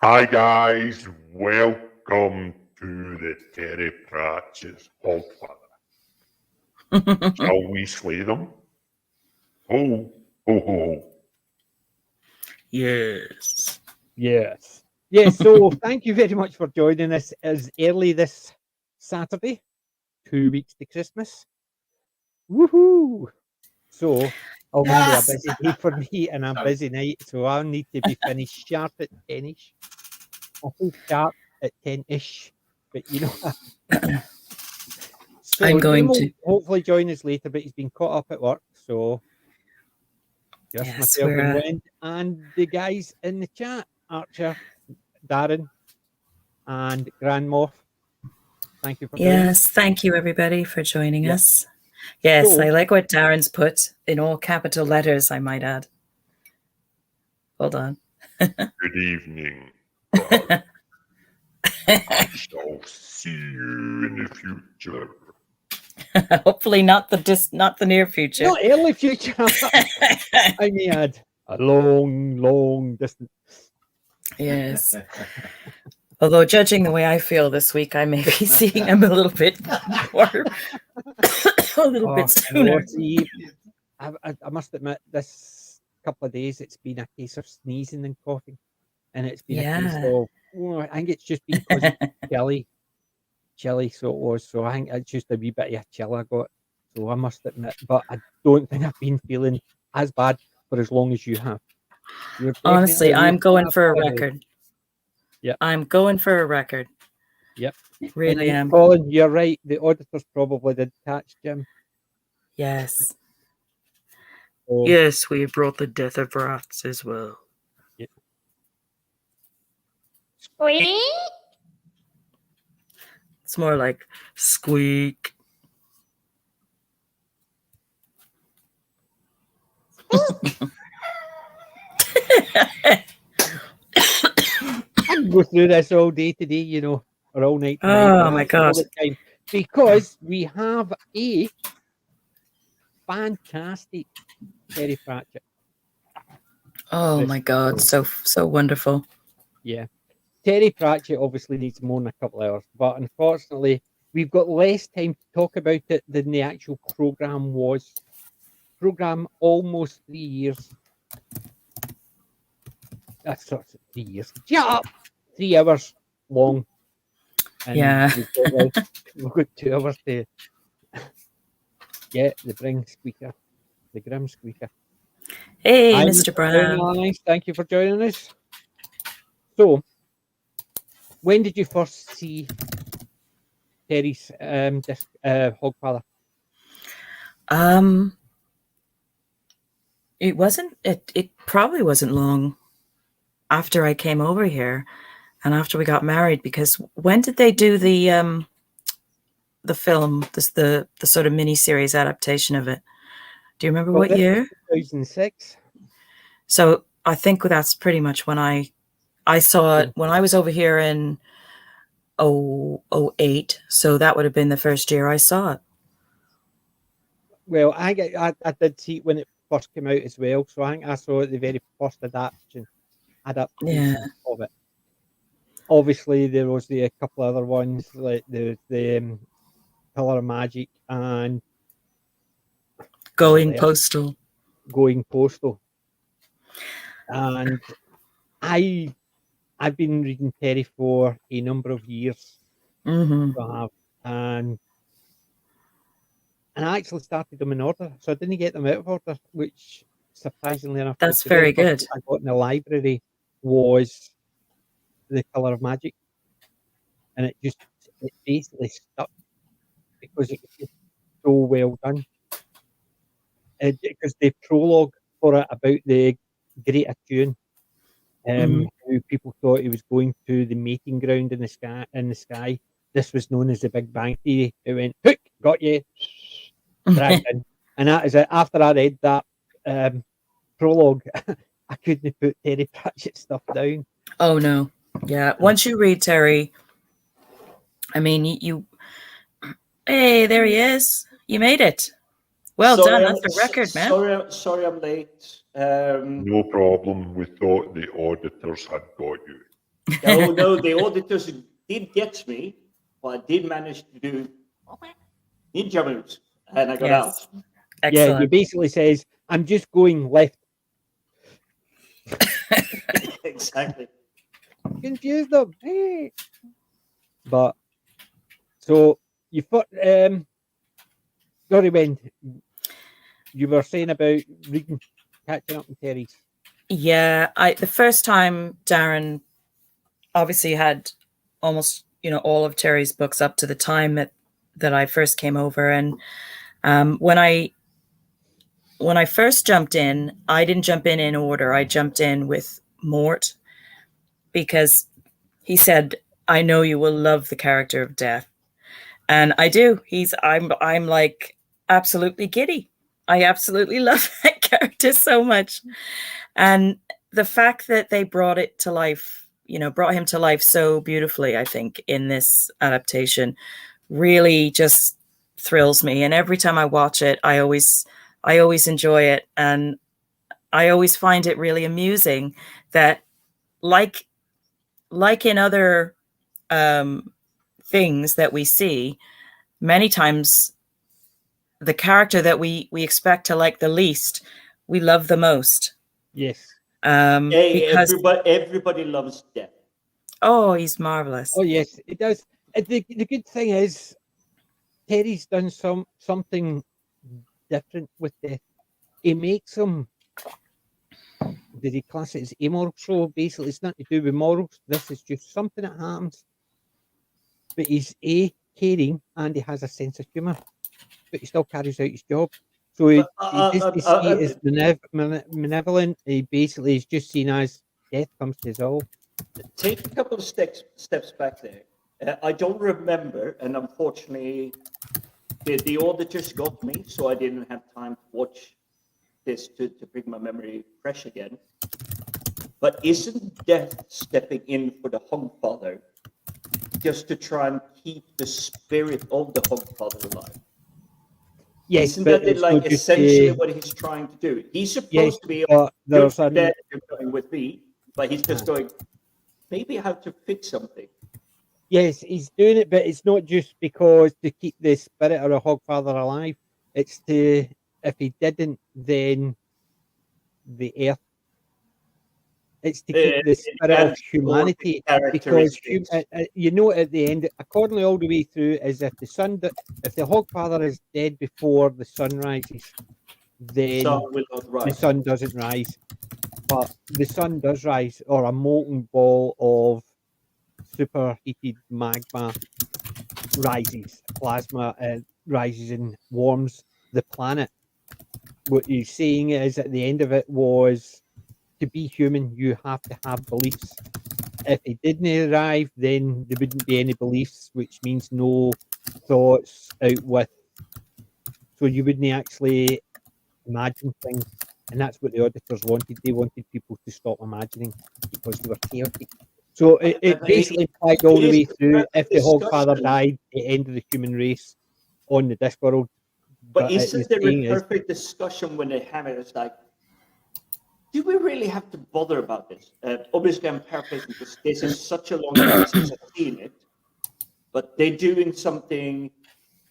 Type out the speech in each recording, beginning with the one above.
Hi guys, welcome to the Terry Pratchett's Hogfather. Shall we slay them? Ho, ho, ho. Yes. Yes. Yes, so thank you very much for joining us as early this Saturday, 2 weeks to Christmas. Woohoo! So, obviously a busy day for me and a busy night, so I'll need to be finished sharp at 10-ish. I think sharp at 10-ish, but you know. So I'm going Jim will to. hopefully join us later, but he's been caught up at work, so just Yes, myself and we're. Wen and the guys in the chat, Archer, Darren, and Grand Moff. Thank you for joining us. Yes, thank you everybody for joining us. Yes, So- I like what Darren's put in all capital letters, I might add. Hold on. Good evening. I shall see you in the future. Hopefully not the near future. Not early future. I may add a long distance. Yes. Although judging the way I feel this week, I may be seeing him a little bit more, a little bit sooner. See, I must admit, this couple of days it's been a case of sneezing and coughing, and it's been a case of, I think it's just been because of chilly, so it was. So I think it's just a wee bit of a chill I got. So I must admit, but I don't think I've been feeling as bad for as long as you have. Honestly, I'm going for a record. Yeah, I'm going for a record. Yep, really am. Colin, you're right. The auditors probably did catch Jim. Yes. So, yes, we brought the death of rats as well. Yeah. Squeak. It's more like squeak. I can go through this all day today, you know, or all night. Oh my God. Time, because we have a fantastic Terry Pratchett. Oh my God, so wonderful. Yeah. Terry Pratchett obviously needs more than a couple hours, but unfortunately, we've got less time to talk about it than the actual program was. Program almost 3 years. That's sort of 3 years. Shut up! 3 hours long. And Yeah. we've got 2 hours to get the Bring Squeaker, the Grim Squeaker. Hey, Hi, Mr. Brown. Thank you for joining us. So, when did you first see Terry's Hogfather? It probably wasn't long after I came over here and after we got married, because when did they do the film, the sort of mini-series adaptation of it? Do you remember what year? 2006. So I think that's pretty much when I saw it, when I was over here in 2008. So that would have been the first year I saw it. Well, I did see it when it first came out as well. So I think I saw it the very first adaptation of it. Obviously, there was a couple other ones, like the Color of Magic and Going Postal. And I've been reading Terry for a number of years. Mm-hmm. And I actually started them in order, so I didn't get them out of order, which surprisingly enough, that's very good. I got in the library was The Color of Magic, and it basically stuck because it was just so well done. Because the prologue for it about the Great Attune, who people thought he was going to the mating ground in the sky. This was known as the Big Bang Theory. It went, hook, got you, dragged in. And that is it. After I read that prologue, I couldn't put Terry Pratchett stuff down. Oh, no. Yeah. Once you read Terry, I mean, you hey, there he is. You made it. Well done. That's a record, man. Sorry, I'm late. No problem. We thought the auditors had got you. No, the auditors did get me, but I did manage to do ninja moves, and I got Yes. out. Yeah, you Excellent. basically says, I'm just going left. Exactly. Confuse them. Hey. But so you thought sorry, when you were saying about reading catching up with Terry's. Yeah, the first time Darren obviously had almost all of Terry's books up to the time that I first came over, and when I first jumped in, I didn't jump in order. I jumped in with Mort because he said, "I know you will love the character of Death," and I do. I'm like absolutely giddy. I absolutely love that character so much, and the fact that they brought it to life, brought him to life so beautifully, I think, in this adaptation, really just thrills me. And every time I watch it, I always enjoy it, and I always find it really amusing that, like in other things that we see, many times the character that we expect to like the least, we love the most. Yes. Hey, Because everybody loves Death. oh, he's marvelous. Oh yes, it does. The good thing is Terry's done something different with Death. He makes him. Did he class it as amoral? So basically, it's nothing to do with morals. This is just something that happens. But he's caring and he has a sense of humour. But he still carries out his job. So he doesn't see it as benevolent. He basically is just seen as death comes to us all. Take a couple of steps back there. I don't remember, and unfortunately, the auditors got me, so I didn't have time to watch this to bring my memory fresh again. But isn't Death stepping in for the Hogfather just to try and keep the spirit of the Hogfather alive? Yes, isn't but that it's like not just essentially what he's trying to do? He's supposed to be but you're there's dead, you're going with me, but he's just going, maybe I have to fix something. yes, he's doing it, but it's not just because to keep the spirit of a Hogfather alive. It's to, if he didn't, then the earth. It's to keep the spirit of humanity, because you know at the end, accordingly all the way through, is if if the Hogfather is dead before the sun rises, then the sun doesn't rise. But the sun does rise, or a molten ball of superheated magma rises, plasma rises and warms the planet. What he's saying is at the end of it was, to be human, you have to have beliefs. If he didn't arrive, then there wouldn't be any beliefs, which means no thoughts out with. So you wouldn't actually imagine things. And that's what the auditors wanted. They wanted people to stop imagining because they were chaotic. So it basically implied all the way through, if the Hogfather died, the end of the human race on the Discworld. But isn't there a perfect discussion when they have it? It's like, do we really have to bother about this? Obviously, I'm paraphrasing because this is such a long time since I've seen it. But they're doing something,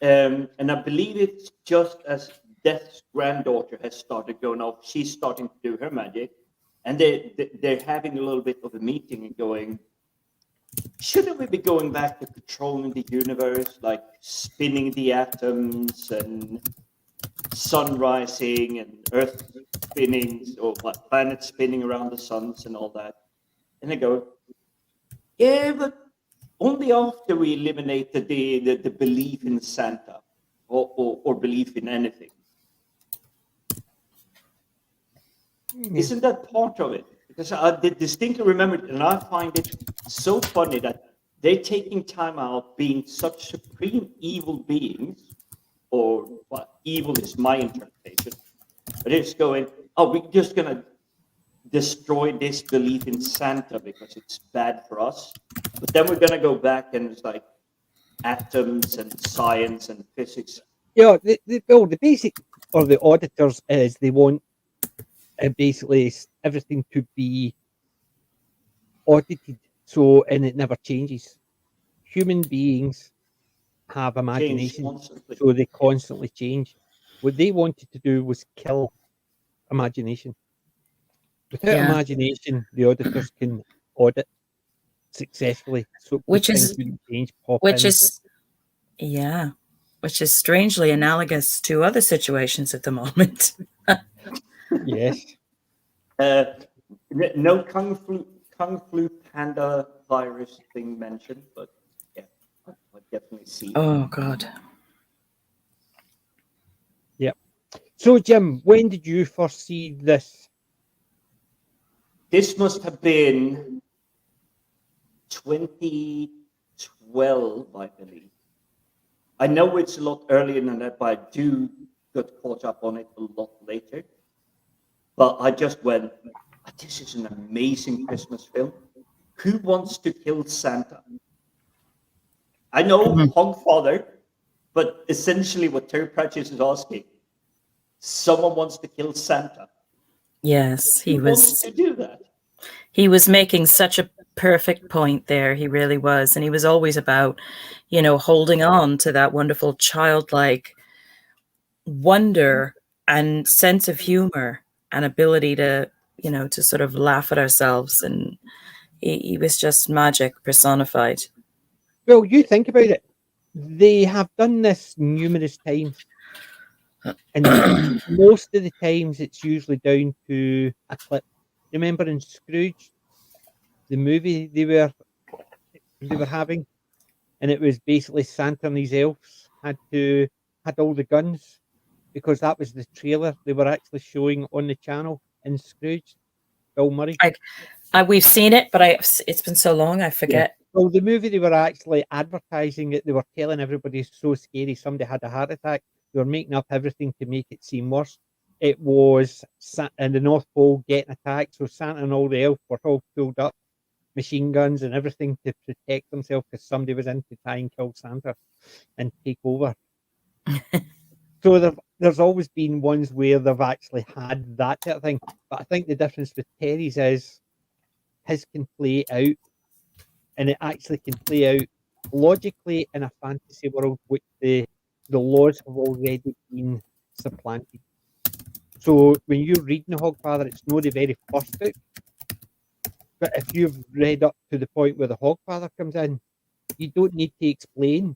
and I believe it's just as Death's granddaughter has started going off. She's starting to do her magic, and they're having a little bit of a meeting and going, shouldn't we be going back to controlling the universe, like spinning the atoms and sun rising and earth spinning, or what, planets spinning around the suns and all that? And they go, yeah, but only after we eliminated the belief in Santa or belief in anything. Isn't that part of it? Because I distinctly remember it, and I find it so funny that they're taking time out being such supreme evil beings, or well, evil is my interpretation, but it's going, oh, we're just going to destroy this belief in Santa because it's bad for us. But then we're going to go back and it's like atoms and science and physics. Yeah, the basic, or the auditors, is they want basically everything to be audited So, and it never changes. Human beings have Change imagination, constantly. so they constantly change. What they wanted to do was kill imagination. Without Yeah. imagination, the auditors can audit successfully, so Which things is- wouldn't change, pop Which in. is, yeah, which is strangely analogous to other situations at the moment. Yes. No Kung Flu Panda virus thing mentioned, but yeah, I definitely see. Oh, God. So, Jim, when did you first see this? This must have been 2012, I believe. I know it's a lot earlier than that, but I do got caught up on it a lot later. But I just went, this is an amazing Christmas film. Who wants to kill Santa? I know Hogfather, but essentially what Terry Pratchett is asking, someone wants to kill Santa. Yes, Who wants to do that? he was making such a perfect point there. He really was. And he was always about, holding on to that wonderful childlike wonder and sense of humor and ability to, to sort of laugh at ourselves. And he was just magic personified. Well, you think about it. They have done this numerous times. And most of the times it's usually down to a clip. Remember in Scrooge, the movie they were having, and it was basically Santa and his elves had all the guns because that was the trailer they were actually showing on the channel in Scrooge. Bill Murray. We've seen it, but it's been so long I forget. Yeah. Well, the movie they were actually advertising it. They were telling everybody it's so scary. Somebody had a heart attack. They were making up everything to make it seem worse. It was in the North Pole getting attacked, so Santa and all the elves were all pulled up, machine guns and everything to protect themselves because somebody was in to try and kill Santa and take over. So there's always been ones where they've actually had that type of thing. But I think the difference with Terry's is his can play out, and it actually can play out logically in a fantasy world which the laws have already been supplanted. So when you're reading The Hogfather, it's not the very first book. But if you've read up to the point where the Hogfather comes in, you don't need to explain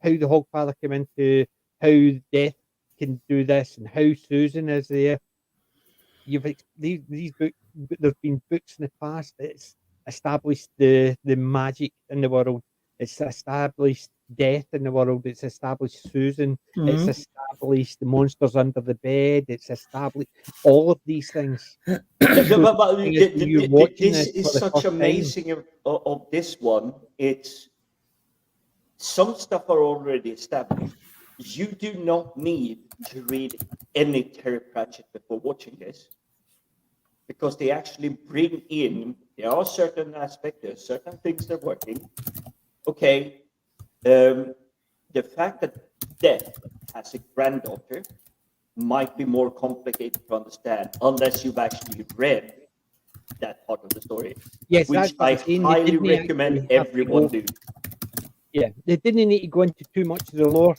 how the Hogfather came into how Death can do this and how Susan is there. These books. There's been books in the past that's established the magic in the world. It's established Death in the world. It's established Susan. Mm-hmm. It's established the monsters under the bed. It's established all of these things. This is such amazing of this one. It's some stuff are already established. You do not need to read any Terry Pratchett before watching this, because they actually bring in, there are certain aspects, there are certain things they're working. Okay, the fact that Death has a granddaughter might be more complicated to understand unless you've actually read that part of the story. Yes, which I highly recommend everyone do. Yeah, they didn't need to go into too much of the lore.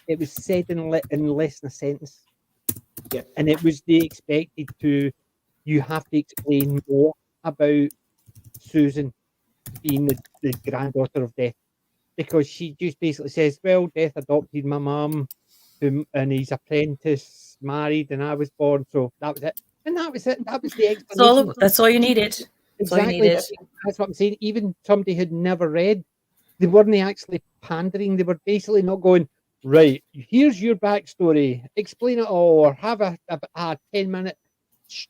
It was said in less than a sentence. Yeah. And it was they expected to, you have to explain more about Susan being the granddaughter of Death. Because she just basically says, well, Death adopted my mum and his apprentice married and I was born, so that was it. And that was it. That was the explanation. That's all you needed. Exactly. That's what I'm saying. Even somebody who'd never read, they weren't actually pandering. They were basically not going, right, here's your backstory, explain it all, or have a 10-minute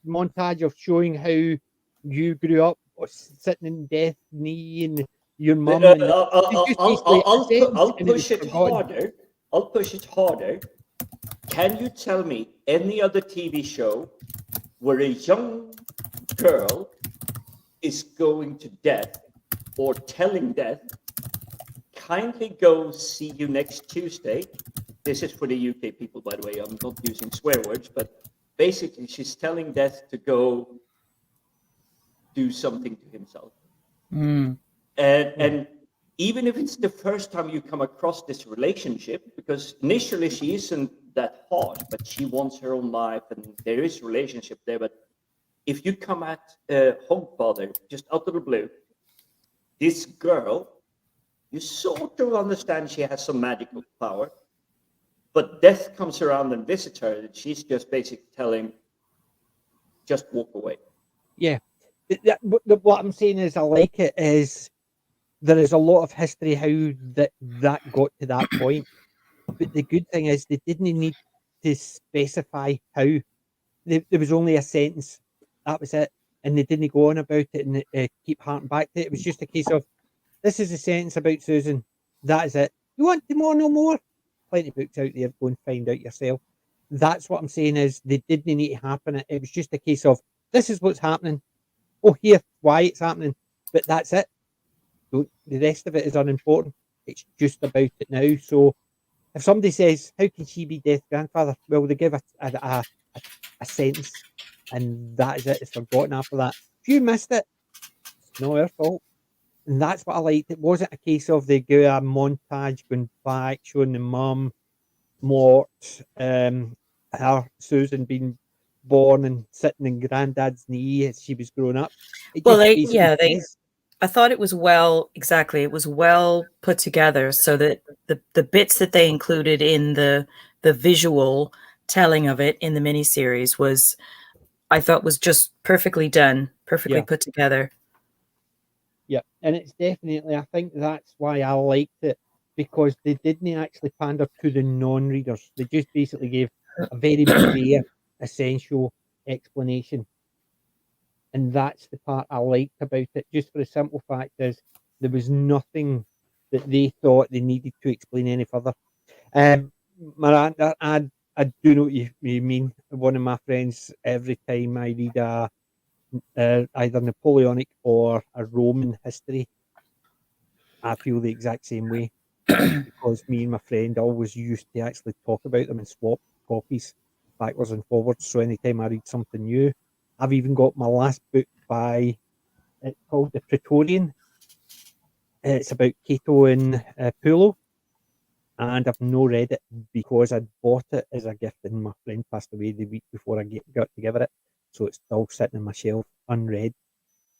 montage of showing how you grew up sitting in Death's knee and your mum. I'll push it harder. I'll push it harder. Can you tell me any other TV show where a young girl is going to Death or telling Death, kindly go see you next Tuesday? This is for the UK people, by the way. I'm not using swear words, but basically she's telling Death to go do something to himself. And even if it's the first time you come across this relationship, because initially she isn't that hot, but she wants her own life, and there is relationship there. But if you come at Hogfather just out of the blue, this girl, you sort of understand she has some magical power, but death comes around and visits her, and she's just basically telling, just walk away. Yeah. What I'm saying is I like it is there is a lot of history how that got to that point. But the good thing is they didn't need to specify how. There was only a sentence. That was it. And they didn't go on about it and keep harking back to it. It was just a case of, this is a sentence about Susan. That is it. You want to know more? Plenty of books out there. Go and find out yourself. That's what I'm saying is they didn't need to happen. It was just a case of, this is what's happening. Oh, here, why it's happening. But that's it. The rest of it is unimportant. It's just about it now. So if somebody says, how can she be Death's grandfather? Well, they give a sentence, and that is it. It's forgotten after that. If you missed it, it's not our fault. And that's what I liked. It wasn't a case of they go a montage going back, showing the mum, Mort, her, Susan being born and sitting in Granddad's knee as she was growing up. It Well, just basically says, I thought it was it was well put together, so that the bits that they included in the visual telling of it in the miniseries I thought was just perfectly done, perfectly put together. Yeah, and it's definitely, I think that's why I liked it, because they didn't actually pander to the non-readers. They just basically gave a very bare, essential explanation. And that's the part I liked about it, just for the simple fact is there was nothing that they thought they needed to explain any further. Miranda, I do know what you mean. One of my friends, every time I read either Napoleonic or a Roman history, I feel the exact same way, because me and my friend always used to actually talk about them and swap copies backwards and forwards. So anytime I read something new, I've even got my last book it's called The Praetorian. It's about Cato and Pullo, and I've no read it because I bought it as a gift and my friend passed away the week before I got to give it. So it's still sitting on my shelf unread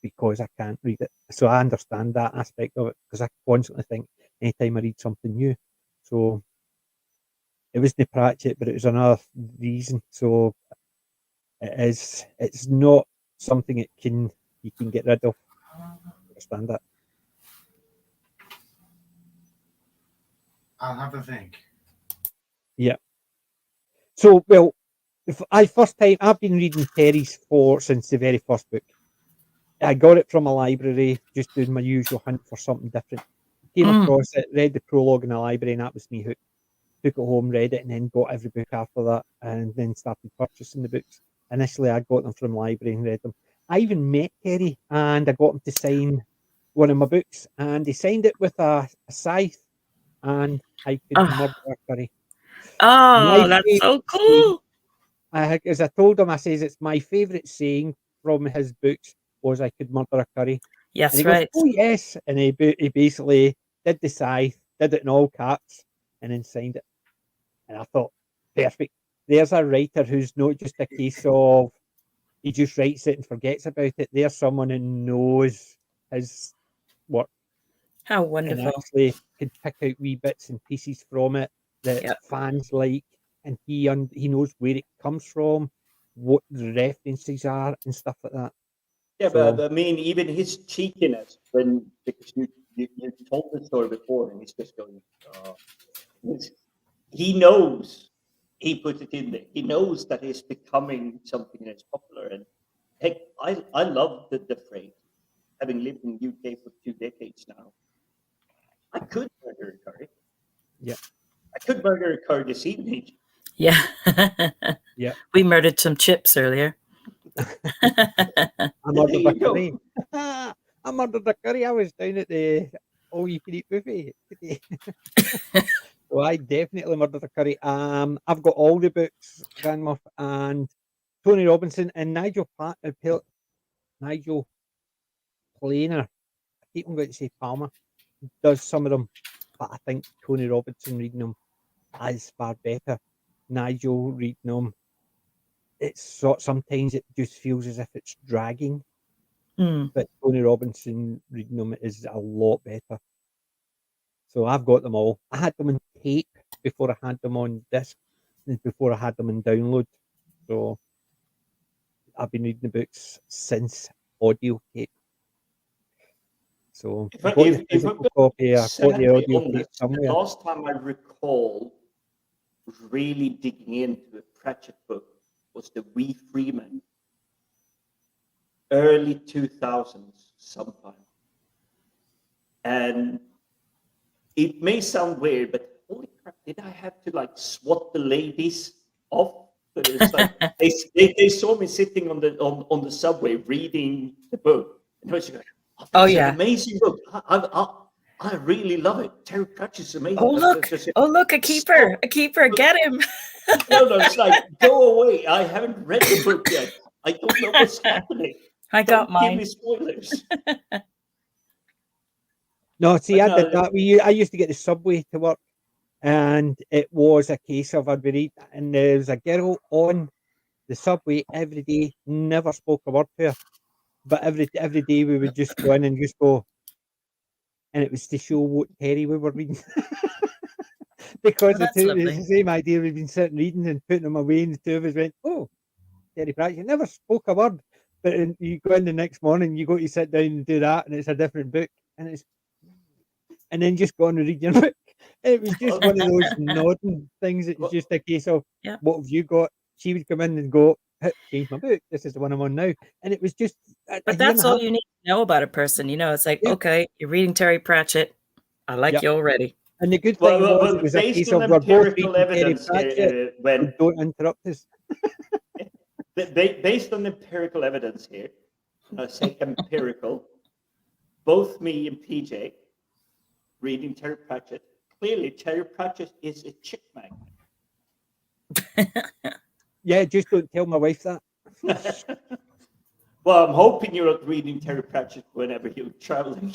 because I can't read it. So I understand that aspect of it, because I constantly think anytime I read something new. So it was the Pratchett, but it was another reason. So it's not something you can get rid of. I understand that. I'll have a think. Yeah. So, well, I've been reading Terry's since the very first book. I got it from a library, just doing my usual hunt for something different. Came across it, read the prologue in the library, and that was me hooked. Took it home, read it, and then got every book after that, and then started purchasing the books. Initially, I got them from the library and read them. I even met Terry, and I got him to sign one of my books, and he signed it with a scythe, and I could murder a curry. Oh, that's so cool. As I told him, I says it's my favourite saying from his books was I could murder a curry. Yes, and he right. goes, oh yes, and he basically did the scythe, did it in all caps, and then signed it. And I thought, perfect. There's a writer who's not just a case of he just writes it and forgets about it. There's someone who knows his work. How And wonderful. actually can pick out wee bits and pieces from it that fans like, and he knows where it comes from, what the references are, and stuff like that. Yeah, but I mean, even his cheekiness because you told the story before, and he's just going, he knows he put it in there. He knows that it's becoming something that's popular. And heck, I love the phrase. Having lived in the UK for 2 decades now, I could murder a curry. Yeah. I could murder a curry this evening. Yeah. Yeah. We murdered some chips earlier. I murdered a curry. I murdered a curry. I was down at the all-you-can-eat buffet today. So I definitely murdered a curry. I've got all the books, Grandmuff, and Tony Robinson and Nigel Planer. I keep on going to say Palmer does some of them, but I think Tony Robinson reading them is far better. Nigel reading them, sometimes it just feels as if it's dragging, but Tony Robinson reading them is a lot better. So I've got them all. I had them in tape before I had them on disc, and before I had them in download. So I've been reading the books since audio tape. So If I've got the I'm physical copy, I've got the sadly audio tape honest, the somewhere. last time I recall really digging into a Pratchett book was the Wee Freeman, early 2000s sometime. And it may sound weird, but holy crap, did I have to like swat the ladies off? But it's like they saw me sitting on the subway reading the book, and I was like, Oh, "It's yeah. an amazing book. I really love it. Terry Pratchett's amazing." Oh look, a keeper, get him. No, it's like, go away. I haven't read the book yet. I don't know what's happening. I got Don't give mine. me spoilers. No, see, But I did that. I used to get the subway to work, and it was a case of I'd be reading, and there was a girl on the subway every day, never spoke a word to her, but every day we would just go in and just go, and it was to show what Terry we were reading. Because Oh, that's lovely. it's the same idea. We've been sitting reading and putting them away, and the two of us went, "Oh, Terry Pratchett never spoke a word." But you go in the next morning, you go to sit down and do that, and it's a different book, and then just go on and read your book. And it was just one of those nodding things. It was just a case of, Yeah. "What have you got?" She would come in and go, "Change my book. This is the one I'm on now." And it was just. But that's all you need to know about a person. It's like, okay, you're reading Terry Pratchett. I like you already. And the good thing was, it was a case of we're both reading Terry Pratchett. Don't interrupt us. Based on empirical evidence here, and I say empirical, both me and PJ reading Terry Pratchett. Clearly, Terry Pratchett is a chick magnet. Yeah, just don't tell my wife that. Well, I'm hoping you're not reading Terry Pratchett whenever you're traveling.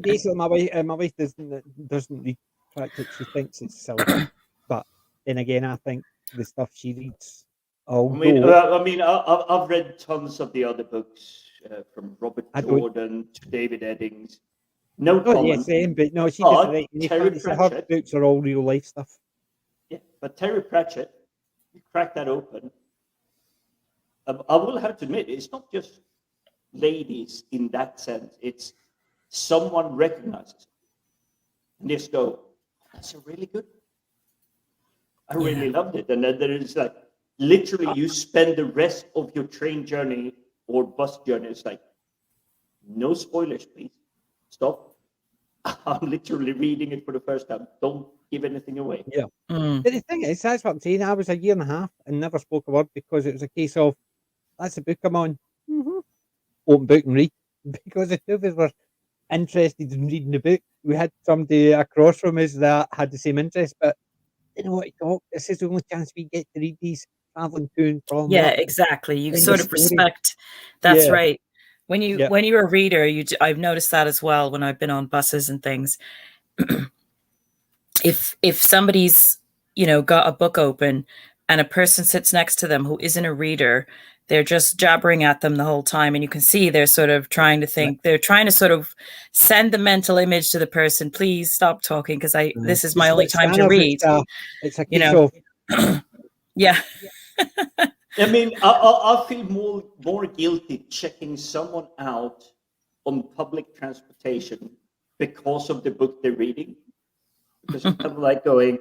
Basically, my wife doesn't read Pratchett. She thinks it's silly. But then again, I think the stuff she reads. I've read tons of the other books from Robert Jordan to David Eddings. No comment. Yeah, same, but no, she doesn't write any fantasy. Her books are all real life stuff. Yeah, but Terry Pratchett, you crack that open. I will have to admit, it's not just ladies in that sense. It's someone recognizes and just go, "That's a really good one. I really loved it." And then there is like, literally, you spend the rest of your train journey or bus journey. It's like, no spoilers, please. Stop. I'm literally reading it for the first time. Don't give anything away. Yeah. But the thing is, that's what I'm saying. I was a year and a half and never spoke a word because it was a case of, that's the book I'm on. Open book and read. Because the two of us were interested in reading the book. We had somebody across from us that had the same interest, but didn't know what to talk. This is the only chance we get to read these traveling to and from. Yeah, exactly. You sort of respect. That's right. When you're a reader, I've noticed that as well when I've been on buses and things. If somebody's got a book open and a person sits next to them who isn't a reader, they're just jabbering at them the whole time, and you can see they're sort of trying to think. They're trying to sort of send the mental image to the person. Please stop talking because this is my only time to read. It's a case of yeah. I mean, I feel more guilty checking someone out on public transportation because of the book they're reading. Because I'm like going,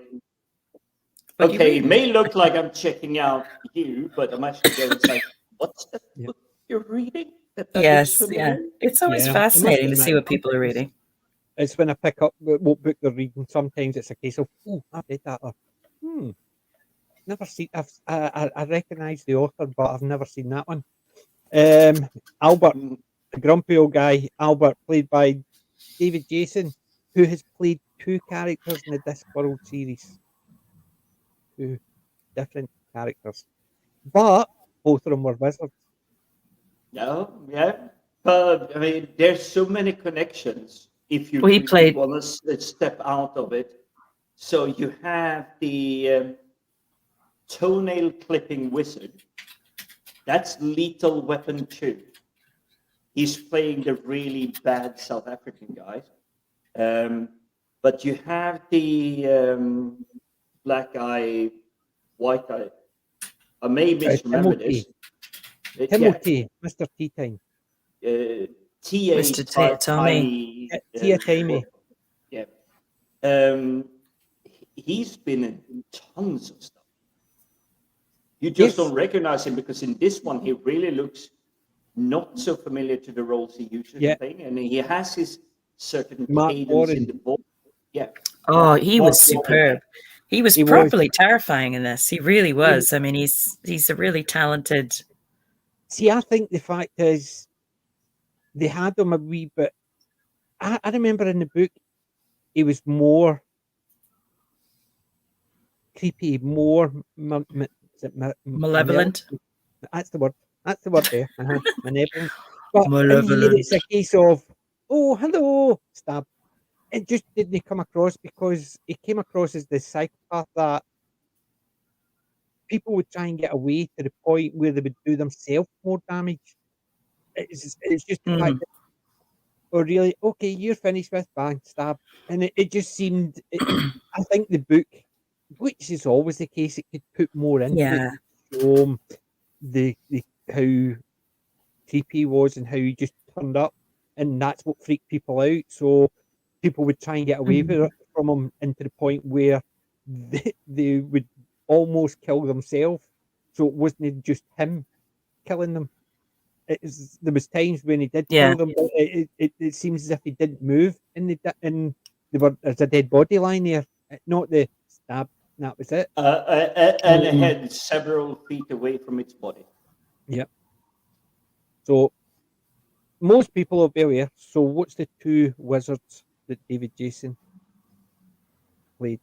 okay, it may look like I'm checking out you, but I'm actually going, it's like, what's that book you're reading? Yes, yeah. It's always fascinating to see what people are reading. It's when I pick up what book they're reading. Sometimes it's a case of, oh, I've read that, or never seen. I recognise the author, but I've never seen that one. Albert, the grumpy old guy, Albert, played by David Jason, who has played 2 characters in the Discworld series. 2 different characters, but both of them were wizards. No, yeah. But I mean, there's so many connections if you Well, he really played- want to step out of it. So you have the toenail clipping wizard. That's Lethal Weapon 2. He's playing the really bad South African guy. But you have the black eye, white eye. I may misremember this. Timothy, Mr. Tea Time. TA Mr. Tommy. Tiny. Tia Timey. Yeah. He's been in tons of stuff. You just Yes. don't recognize him because in this one he really looks not so familiar to the roles he usually Yeah. plays, and he has his certain Mark cadence Warren. in the voice. Yeah. Oh, he was Mark Warren. superb. He was He was. properly terrifying in this. He really was. I mean, he's a really talented. See, I think the fact is they had him a wee bit. I remember in the book he was more creepy, more is it Malevolent. That's the word. That's the word there. Malevolent. But in here, Malevolent. it's a case of, oh, hello, stab. It just didn't come across because he came across as the psychopath that people would try and get away to the point where they would do themselves more damage. It's just the fact that, oh, really? Okay, you're finished with bang, stab. And it just seemed, I think the book, which is always the case, it could put more into Yeah. it, to show 'em the how creepy he was and how he just turned up, and that's what freaked people out. So people would try and get away with it from him, and to the point where they would almost kill themselves. So it wasn't just him killing them. There was times when he did Yeah. kill them, but it seems as if he didn't move, and there's a dead body lying there, not the stab. That was it. And a head several feet away from its body. Yep. So most people will be aware. So what's the two wizards that David Jason played?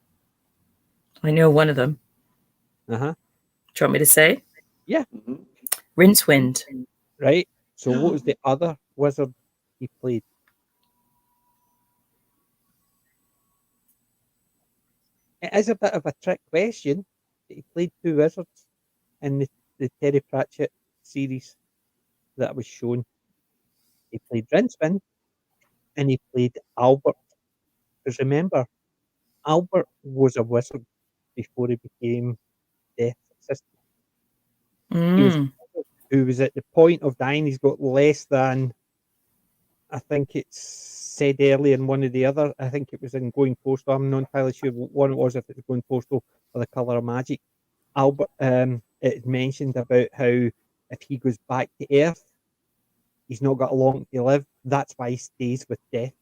I know one of them. Uh huh. Do you want me to say? Mhm. Rincewind. Right. So what was the other wizard he played? It is a bit of a trick question. He played two wizards in the Terry Pratchett series that was shown. He played Rincewind and he played Albert. Because remember, Albert was a wizard before he became Death's assistant. He was who was at the point of dying. He's got less than, I think it's said earlier in one of the other, I think it was in Going Postal. I'm not entirely sure what one it was, if it was Going Postal or The Colour of Magic. Albert, it mentioned about how if he goes back to Earth, he's not got long to live. That's why he stays with Death,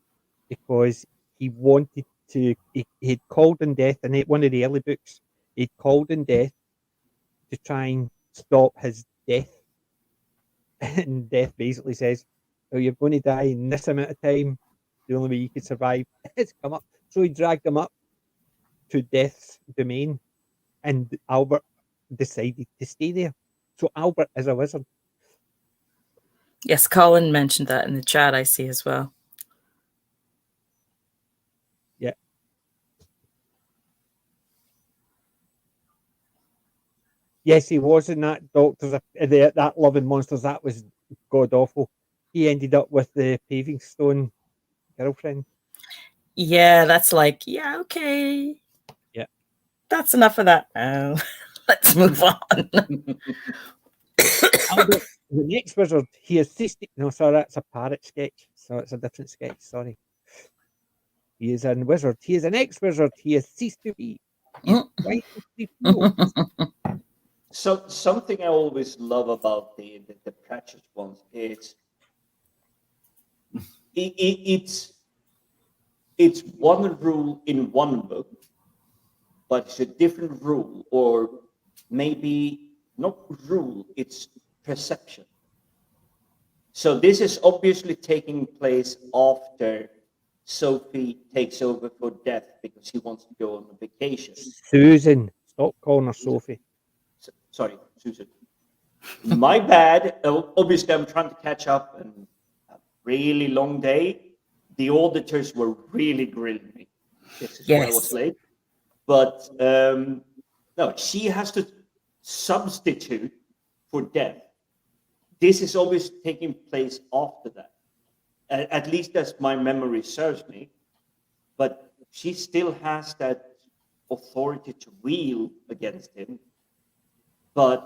because he wanted to, he'd called in Death in one of the early books. He'd called in Death to try and stop his death. And Death basically says, "Oh, you're going to die in this amount of time. The only way you could survive is come up." So he dragged him up to Death's domain, and Albert decided to stay there. So Albert is a wizard. Yes, Colin mentioned that in the chat, I see as well. Yeah. Yes, he was in that Doctors, that Loving Monsters. That was god awful. He ended up with the paving stone girlfriend. Yeah, that's like, yeah, okay. Yeah. That's enough of that now. Let's move on. Albert, the next wizard, he has ceased. No, sorry, that's a parrot sketch. So it's a different sketch. Sorry. He is a wizard. He is an ex-wizard. He has ceased to be. He's twice as creepy looks. So something I always love about the Pratchett ones is it's one rule in one book, but it's a different rule, or maybe not rule, it's perception. So this is obviously taking place after Sophie takes over for Death because he wants to go on a vacation. Susan, stop calling her Sophie. Sorry, Susan. My bad. Obviously, I'm trying to catch up, and really long day. The auditors were really grilling me. This is why I was Yes. late. But no, she has to substitute for death. This is always taking place after that. At least as my memory serves me. But she still has that authority to wield against him. But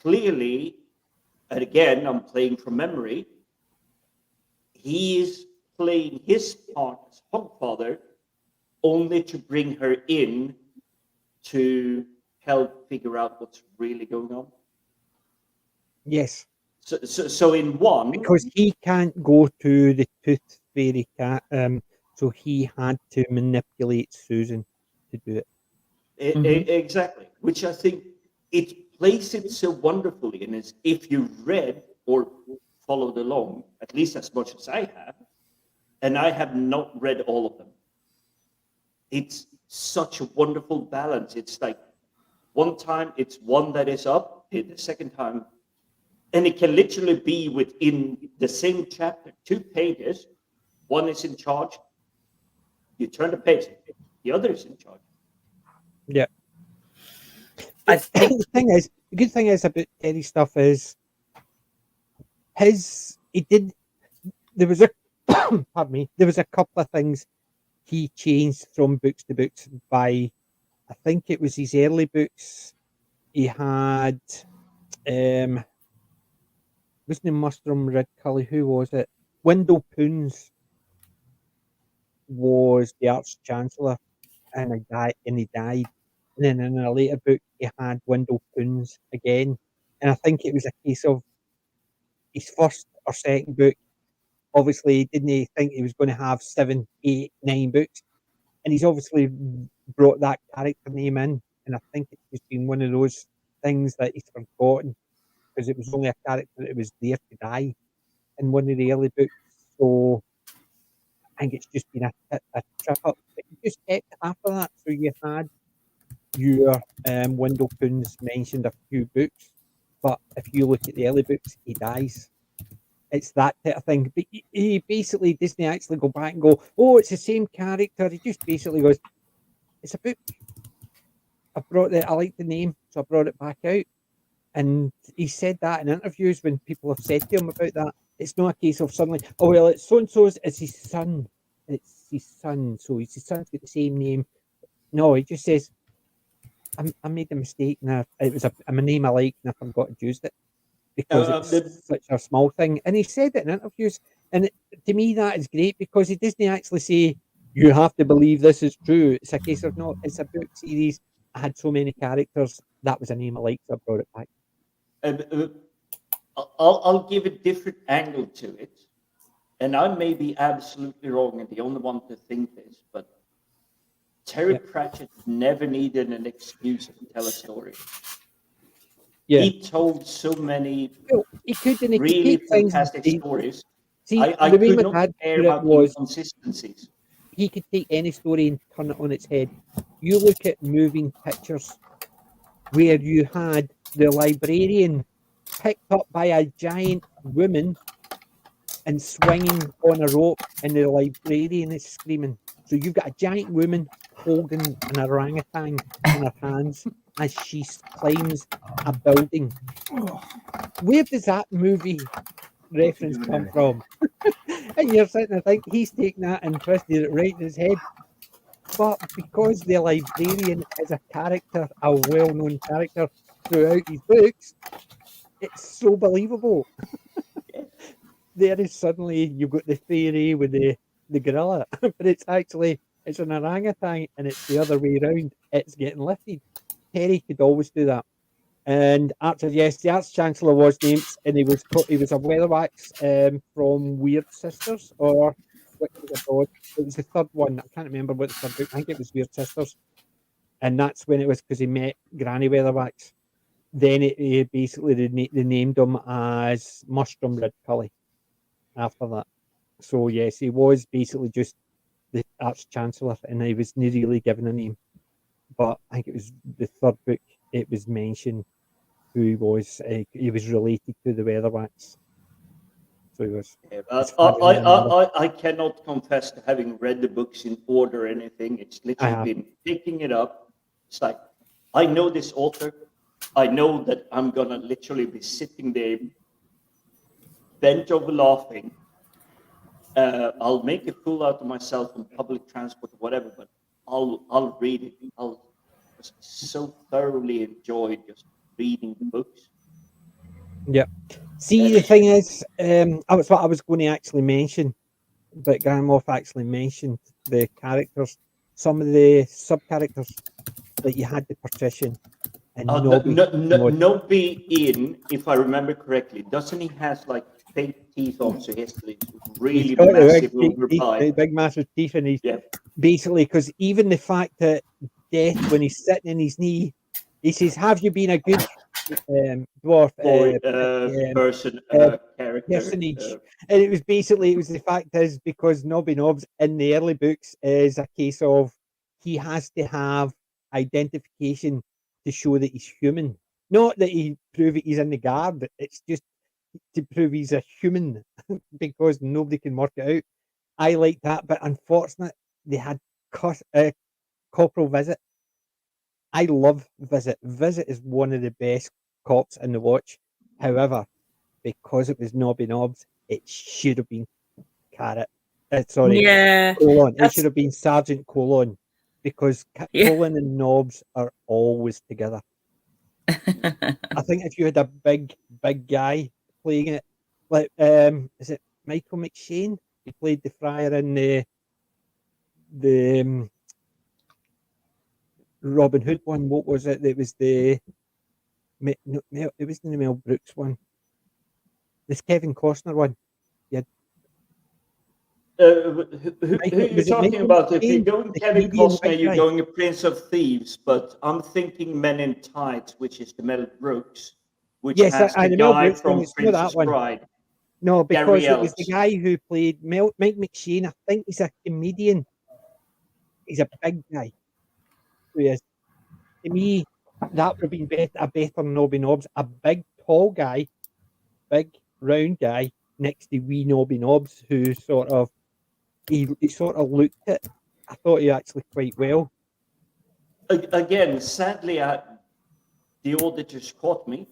clearly, and again, I'm playing from memory, he is playing his part as Hogfather only to bring her in to help figure out what's really going on. Yes, So in one, because he can't go to the Tooth Fairy cat, so he had to manipulate Susan to do it. Exactly, which I think it plays it so wonderfully. And is if you read or followed along, at least as much as I have, and I have not read all of them, it's such a wonderful balance. It's like one time it's one that is up, the second time, and it can literally be within the same chapter, 2 pages. One is in charge. You turn the page, the other is in charge. Yeah. I think The good thing is about Terry stuff is there was a pardon me, there was a couple of things he changed from books to books by, I think it was his early books. He had wasn't it Mustrum Red Cully, who was it? Wendell Poons was the Arch Chancellor and he died. And then in a later book he had Wendell Poons again. And I think it was a case of his first or second book, obviously didn't he think he was going to have 7, 8, 9 books. And he's obviously brought that character name in. And I think it's just been one of those things that he's forgotten because it was only a character that was there to die in one of the early books. So I think it's just been a trip up. But you just kept it after that. So you had your Wendell Poons mentioned a few books, but if you look at the early books, he dies. It's that type of thing. But he basically doesn't actually go back and go, oh, it's the same character. He just basically goes, it's a book. I like the name, so I brought it back out. And he said that in interviews when people have said to him about that. It's not a case of suddenly, oh, well, it's so and so's, it's his son. It's his son. So his son's got the same name. No, he just says, I made a mistake and it was a name I liked and I forgot to use it because it's such a small thing. And he said it in interviews. And to me, that is great because he doesn't actually say, you have to believe this is true. It's a case of, no, it's a book series. I had so many characters. That was a name I liked, so I brought it back. I'll give a different angle to it. And I may be absolutely wrong and the only one to think this, but Terry Pratchett never needed an excuse to tell a story. Yeah. He told so many he could, and he really could take fantastic stories. See, I the way could my not dad care put it about was, inconsistencies. he could take any story and turn it on its head. You look at moving pictures where you had the librarian picked up by a giant woman and swinging on a rope, and the librarian is screaming. So you've got a giant woman holding an orangutan in her hands as she climbs a building. Where does that movie reference come from? And you're sitting there thinking he's taken that and twisted it right in his head. But because the librarian is a character, a well-known character throughout his books, it's so believable. There is suddenly you've got the fairy with the gorilla, but it's an orangutan and it's the other way around. It's getting lifted. Terry could always do that. And Archer, yes, the Arch Chancellor was named, and he was a Weatherwax from Weird Sisters, or Witches Abroad. It was the third one. I can't remember what the third book. I think it was Weird Sisters, and that's when it was because he met Granny Weatherwax. Then it basically they named him as Mushroom Red Cully after that. So yes, he was basically just the Arch Chancellor, and he was not really given a name. But I think it was the third book. It was mentioned who he was. He was related to the Weatherwax. So it was. Yeah, It's but hard to remember. I cannot confess to having read the books in order or anything. It's literally have. been picking it up. It's like, I know this author. I know that I'm going to literally be sitting there bent over laughing. I'll make a fool out of myself on public transport or whatever, but I'll read it. I'll just so thoroughly enjoy just reading the books. Yeah. See, the thing is, that's what I was going to actually mention, but Grandmoff actually mentioned the characters, some of the sub characters that you had the Patrician and Nobby. Nobby Ian, if I remember correctly, doesn't he has like fake teeth on, so he has to really He's got the massive big, teeth, overbite. the big massive teeth, and he's Yeah. basically, because even the fact that Death, when he's sitting in his knee, he says, "Have you been a good dwarf Boy, person, character. personage?" And it was the fact is because Nobby Nobbs in the early books is a case of he has to have identification to show that he's human, not that he prove that he's in the guard. It's just to prove he's a human because nobody can work it out. I like that, but unfortunately, they had Corporal Visit. I love Visit. Visit is one of the best cops in the watch. However, because it was Nobby Nobbs, it should have been Carrot. Sorry, Yeah. Colon. It that's- should have been Sergeant Colon because Yeah. Colon and Nobbs are always together. I think if you had a big guy playing it, like is it Michael McShane? He played the friar in the Robin Hood one. What was it? It was the no, it wasn't the Mel Brooks one. This Kevin Costner one. Who are you talking about? If you're going Kevin Costner, you're guy. going a Prince of Thieves, but I'm thinking Men in Tights, which is the Mel Brooks, which Yes, has I the know guy Brooks one, from it's not that Princess one. Bride. No, because Gary it was the Elves. guy who played Mike McShane. I think he's a comedian. He's a big guy. So he is. To me, that would have been a better Nobby Nobbs. A big, tall guy, big, round guy next to wee Nobby Nobbs, who sort of he sort of looked it. I thought he actually quite well. Again, sadly, the auditors caught me,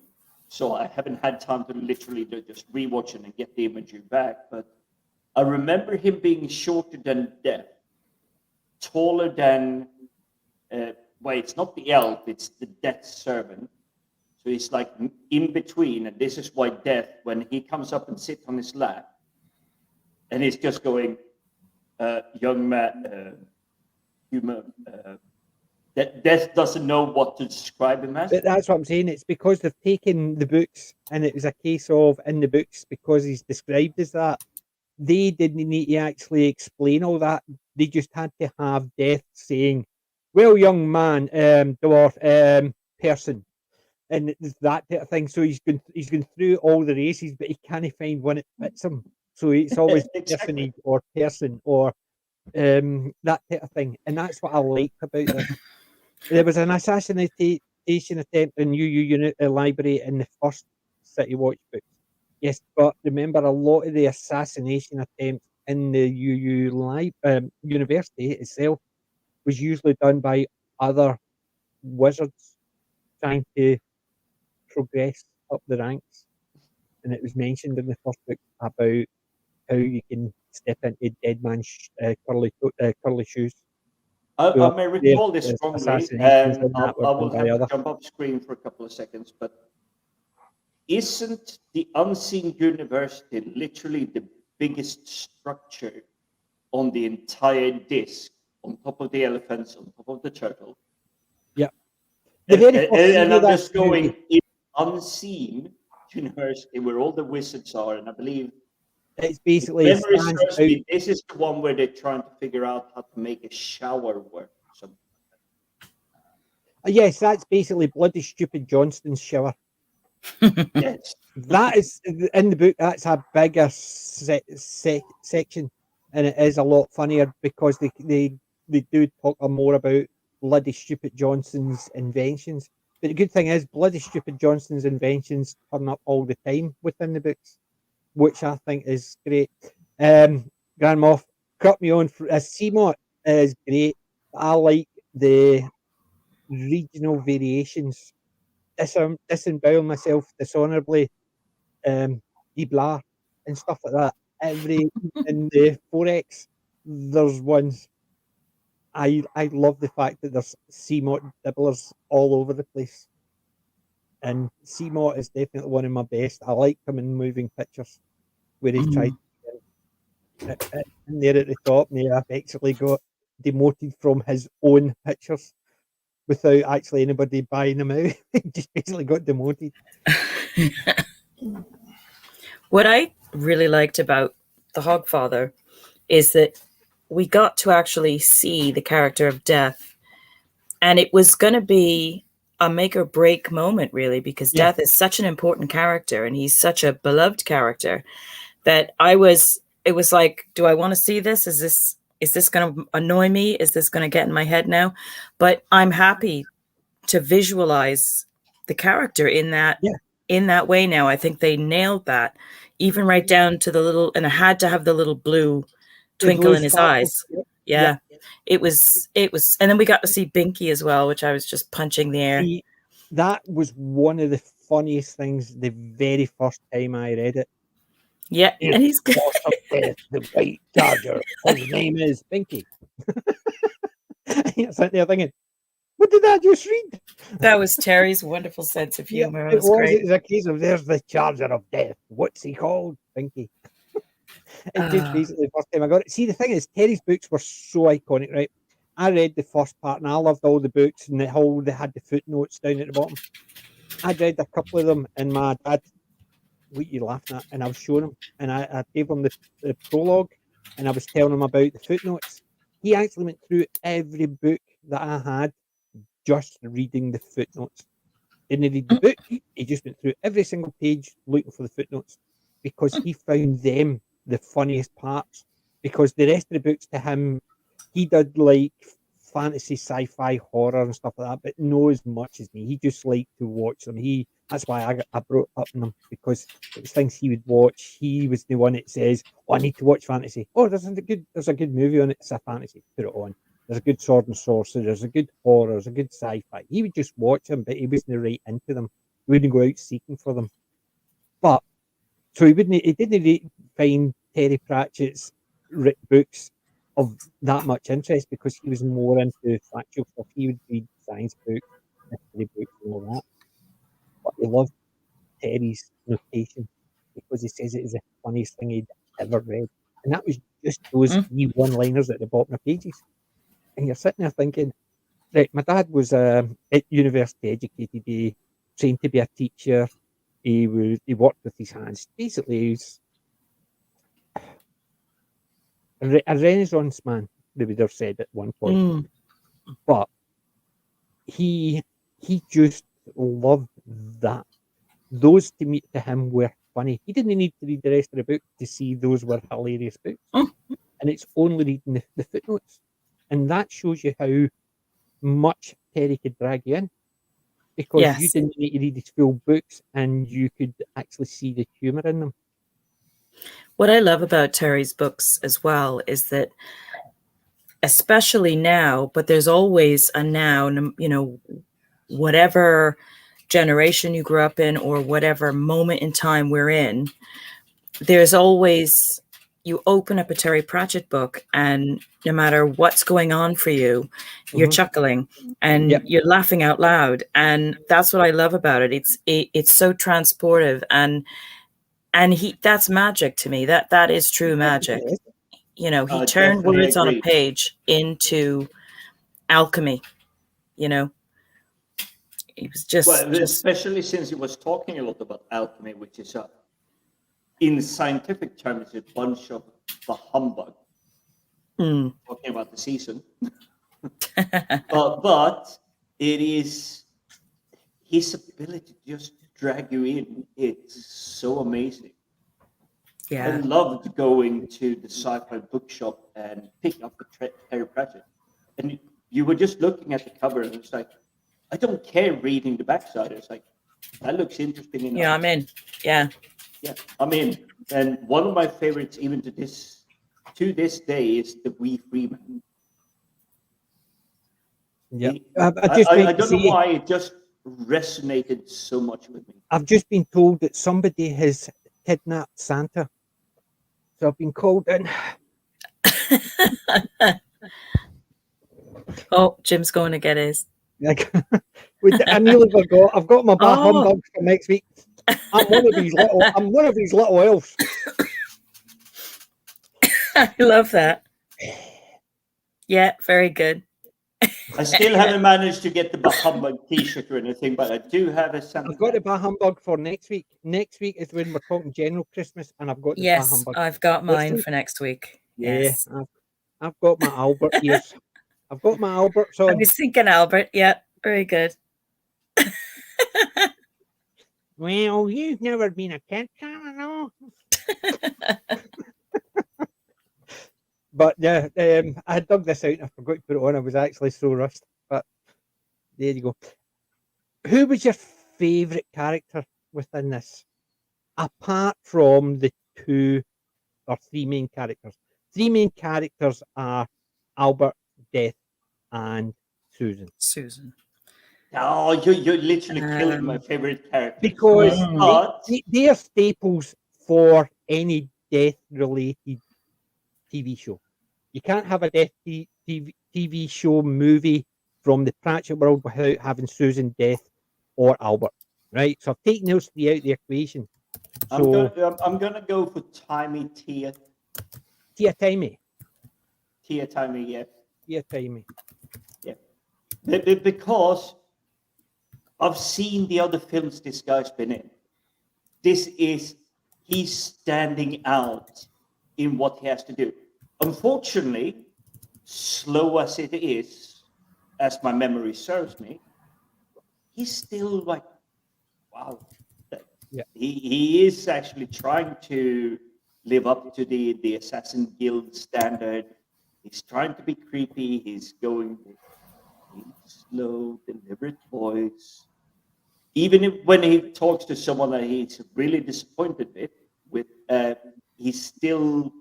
so I haven't had time to literally just rewatch it and get the imagery back. But I remember him being shorter than Death, taller than. Well, it's not the elf; it's the Death's servant. So he's like in between, and this is why Death, when he comes up and sits on his lap, and he's just going, "Young man, human." Death doesn't know what to describe him as. But that's what I'm saying. It's because they've taken the books, and it was a case of in the books because he's described as that. They didn't need to actually explain all that. They just had to have Death saying, "Well, young man, dwarf, person," and it's that type of thing. So he's gone through all the races, but he can't find one that fits him. So it's always Exactly. personage or person or that type of thing, and that's what I liked about this. There was an assassination attempt in UU Unit Library in the first City Watch books. Yes, but remember a lot of the assassination attempts in the university itself was usually done by other wizards trying to progress up the ranks. And it was mentioned in the first book about how you can step into dead man's curly shoes. I may recall this strongly, assassinations and and I that were will done by have to other. jump off screen for a couple of seconds. But isn't the Unseen University literally the biggest structure on the entire disc, on top of the elephants, on top of the turtle? Yeah. The very first And I'm that just going movie- in Unseen University, where all the wizards are, and I believe It's basically if memory stands serves out. me, this is the one where they're trying to figure out how to make a shower work. So Yes, that's basically Bloody Stupid Johnston's shower. yes, That is in the book. That's a bigger section, and it is a lot funnier because they do talk more about Bloody Stupid Johnston's inventions. But the good thing is, Bloody Stupid Johnston's inventions turn up all the time within the books. which I think is great. Grand Moff cut me on for a CMOT is great. I like the regional variations. Disembowel myself dishonorably, Blah, and stuff like that. Every in the 4X, there's ones. I love the fact that there's CMOT dibblers all over the place. And CMOT is definitely one of my best. I like him in moving pictures where he's tried in there at the top, and I've actually got demoted from his own pictures without actually anybody buying them out. He just basically got demoted. What I really liked about the Hogfather is that we got to actually see the character of Death, and it was going to be a make or break moment, really, because Death is such an important character, and he's such a beloved character that it was like, do I want to see this? Is this going to annoy me? Is this going to get in my head now? But I'm happy to visualize the character in that way now. I think they nailed that, even right down to the little, and it had to have the little blue twinkle in his eyes. Yeah. It was, and then we got to see Binky as well, which I was just punching the air. That was one of the funniest things the very first time I read it. Yeah, and he's good. The white charger. His name is Binky. You're sitting there thinking, what did I just read? That was Terry's wonderful sense of humor. It was great. It was a case of there's the charger of death. What's he called? Binky. It just basically the first time I got it. See, the thing is, Terry's books were so iconic, right? I read the first part and I loved all the books and they had the footnotes down at the bottom. I read a couple of them and my dad, what are you laughing at? And I was showing him and I gave him the prologue and I was telling him about the footnotes. He actually went through every book that I had just reading the footnotes. Didn't read the book, he just went through every single page looking for the footnotes because he found them the funniest parts. Because the rest of the books to him, he did like fantasy, sci-fi, horror and stuff like that, but not as much as me. He just liked to watch them. That's why I brought up in them, because it was things he would watch. He was the one that says, "Oh, I need to watch fantasy. Oh, there's a good movie on it. It's a fantasy. Put it on. There's a good sword and sorcery. There's a good horror. There's a good sci-fi." He would just watch them, but he wasn't right into them. He wouldn't go out seeking for them. But so he didn't find Terry Pratchett's books of that much interest because he was more into factual stuff. He would read science books, history books, and all that. But he loved Terry's notation because he says it is the funniest thing he'd ever read. And that was just those wee one-liners at the bottom of pages. And you're sitting there thinking, right, my dad was at university educated. He trained to be a teacher. He worked with his hands. Basically, he's a Renaissance man, they would have said at one point. But he just loved that. Those to him were funny. He didn't need to read the rest of the book to see those were hilarious books. And it's only reading the footnotes. And that shows you how much Terry could drag you in. Because you didn't need to read his full books and you could actually see the humour in them. What I love about Terry's books as well is that, especially now, but there's always a now, you know, whatever generation you grew up in or whatever moment in time we're in, there's always, you open up a Terry Pratchett book and no matter what's going on for you, you're chuckling and you're laughing out loud. And that's what I love about it. It's so transportive and that's magic to me. That is true magic. You know, he turned words on a page into alchemy, you know. He was just especially since he was talking a lot about alchemy, which is in scientific terms a bunch of the humbug. Talking about the season. but it is his ability to just drag you in. It's so amazing. Yeah. I loved going to the sci-fi bookshop and pick up the Terry Pratchett. And you were just looking at the cover and it's like, I don't care reading the backside. It's like, that looks interesting enough. Yeah, I'm in. Yeah. Yeah, I mean, and one of my favorites, even to this day, is the Wee Freeman. Yeah, I don't know why it just resonated so much with me. I've just been told that somebody has kidnapped Santa, so I've been called in. Oh, Jim's going to get his. Like, I nearly forgot. I've got my bah humbug for next week. I'm one of these little elves. I love that. Yeah, very good. I still haven't managed to get the bah humbug T-shirt or anything, but I do have a Santa. I've got the bah humbug for next week. Next week is when we're talking general Christmas, and I've got the bah humbug. I've got mine for next week. Yeah, Yes. I've got my Albert ears. I've got my Alberts on. I was thinking Albert. Yeah, very good. Well, you've never been a kid, I know. But yeah, I dug this out and I forgot to put it on. I was actually so rushed. But there you go. Who was your favourite character within this? Apart from the 2 or 3 main characters. 3 main characters are Albert, Death, and Susan. Oh, you're literally killing my favorite character. Because they are staples for any death-related TV show. You can't have a death TV show movie from the Pratchett world without having Susan, Death, or Albert, right? So I've taken those 3 out of the equation. So I'm gonna go for Timey Tia. Timey. Yeah. Tia Timey. Yeah. Because I've seen the other films this guy's been in. He's standing out in what he has to do. Unfortunately, slow as it is, as my memory serves me, he's still like, wow. Yeah. He is actually trying to live up to the Assassin Guild standard. He's trying to be creepy. He's going with slow, deliberate voice. Even when he talks to someone that he's really disappointed with, he's still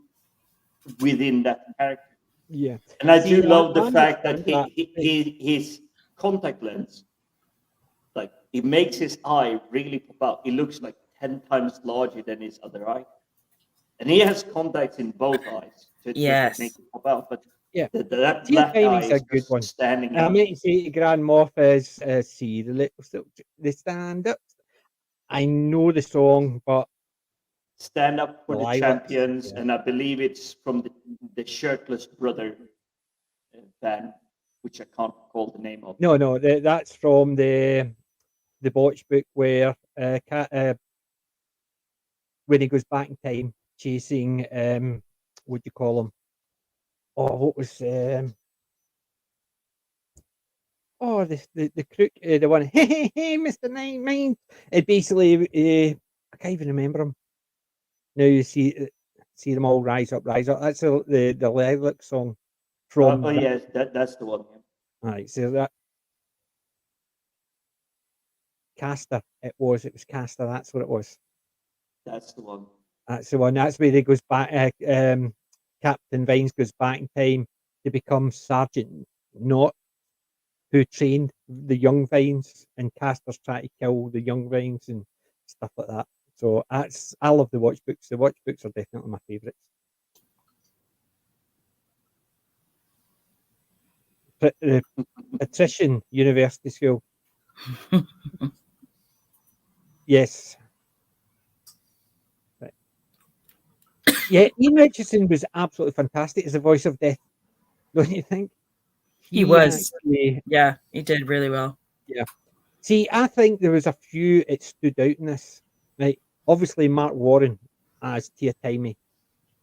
within that character. Yeah. And I do love the fact that his contact lens, like, it makes his eye really pop out. It looks like 10 times larger than his other eye. And he has contacts in both eyes to make it pop out. But yeah, that black eye is a good one. Standing out. I meant to say to Grand Moff is see the little they stand up. I know the song, but Stand Up for the Champions, and I believe it's from the Shirtless Brother band, which I can't recall the name of. No, that's from the Botch book where when he goes back in time chasing what do you call him? Oh, what was the crook, the one, hey, Mr. Nine. It basically, I can't even remember him. Now you see them all rise up. That's the lyric song from. Yes, that's the one. All right, so that Castor. It was Castor. That's what it was. That's the one. That's the one. That's where he goes back. Captain Vines goes back in time to become Sergeant Knott, who trained the young Vines, and Castor's trying to kill the young Vines and stuff like that. So I love the watch books. The watch books are definitely my favourites. Patrician University School. Yes. Right. Yeah, Ian Richardson was absolutely fantastic as the voice of Death, don't you think? He was. Actually, yeah, he did really well. Yeah. See, I think there was a few it stood out in this. Right. Obviously, Mark Warren as Tia Timey.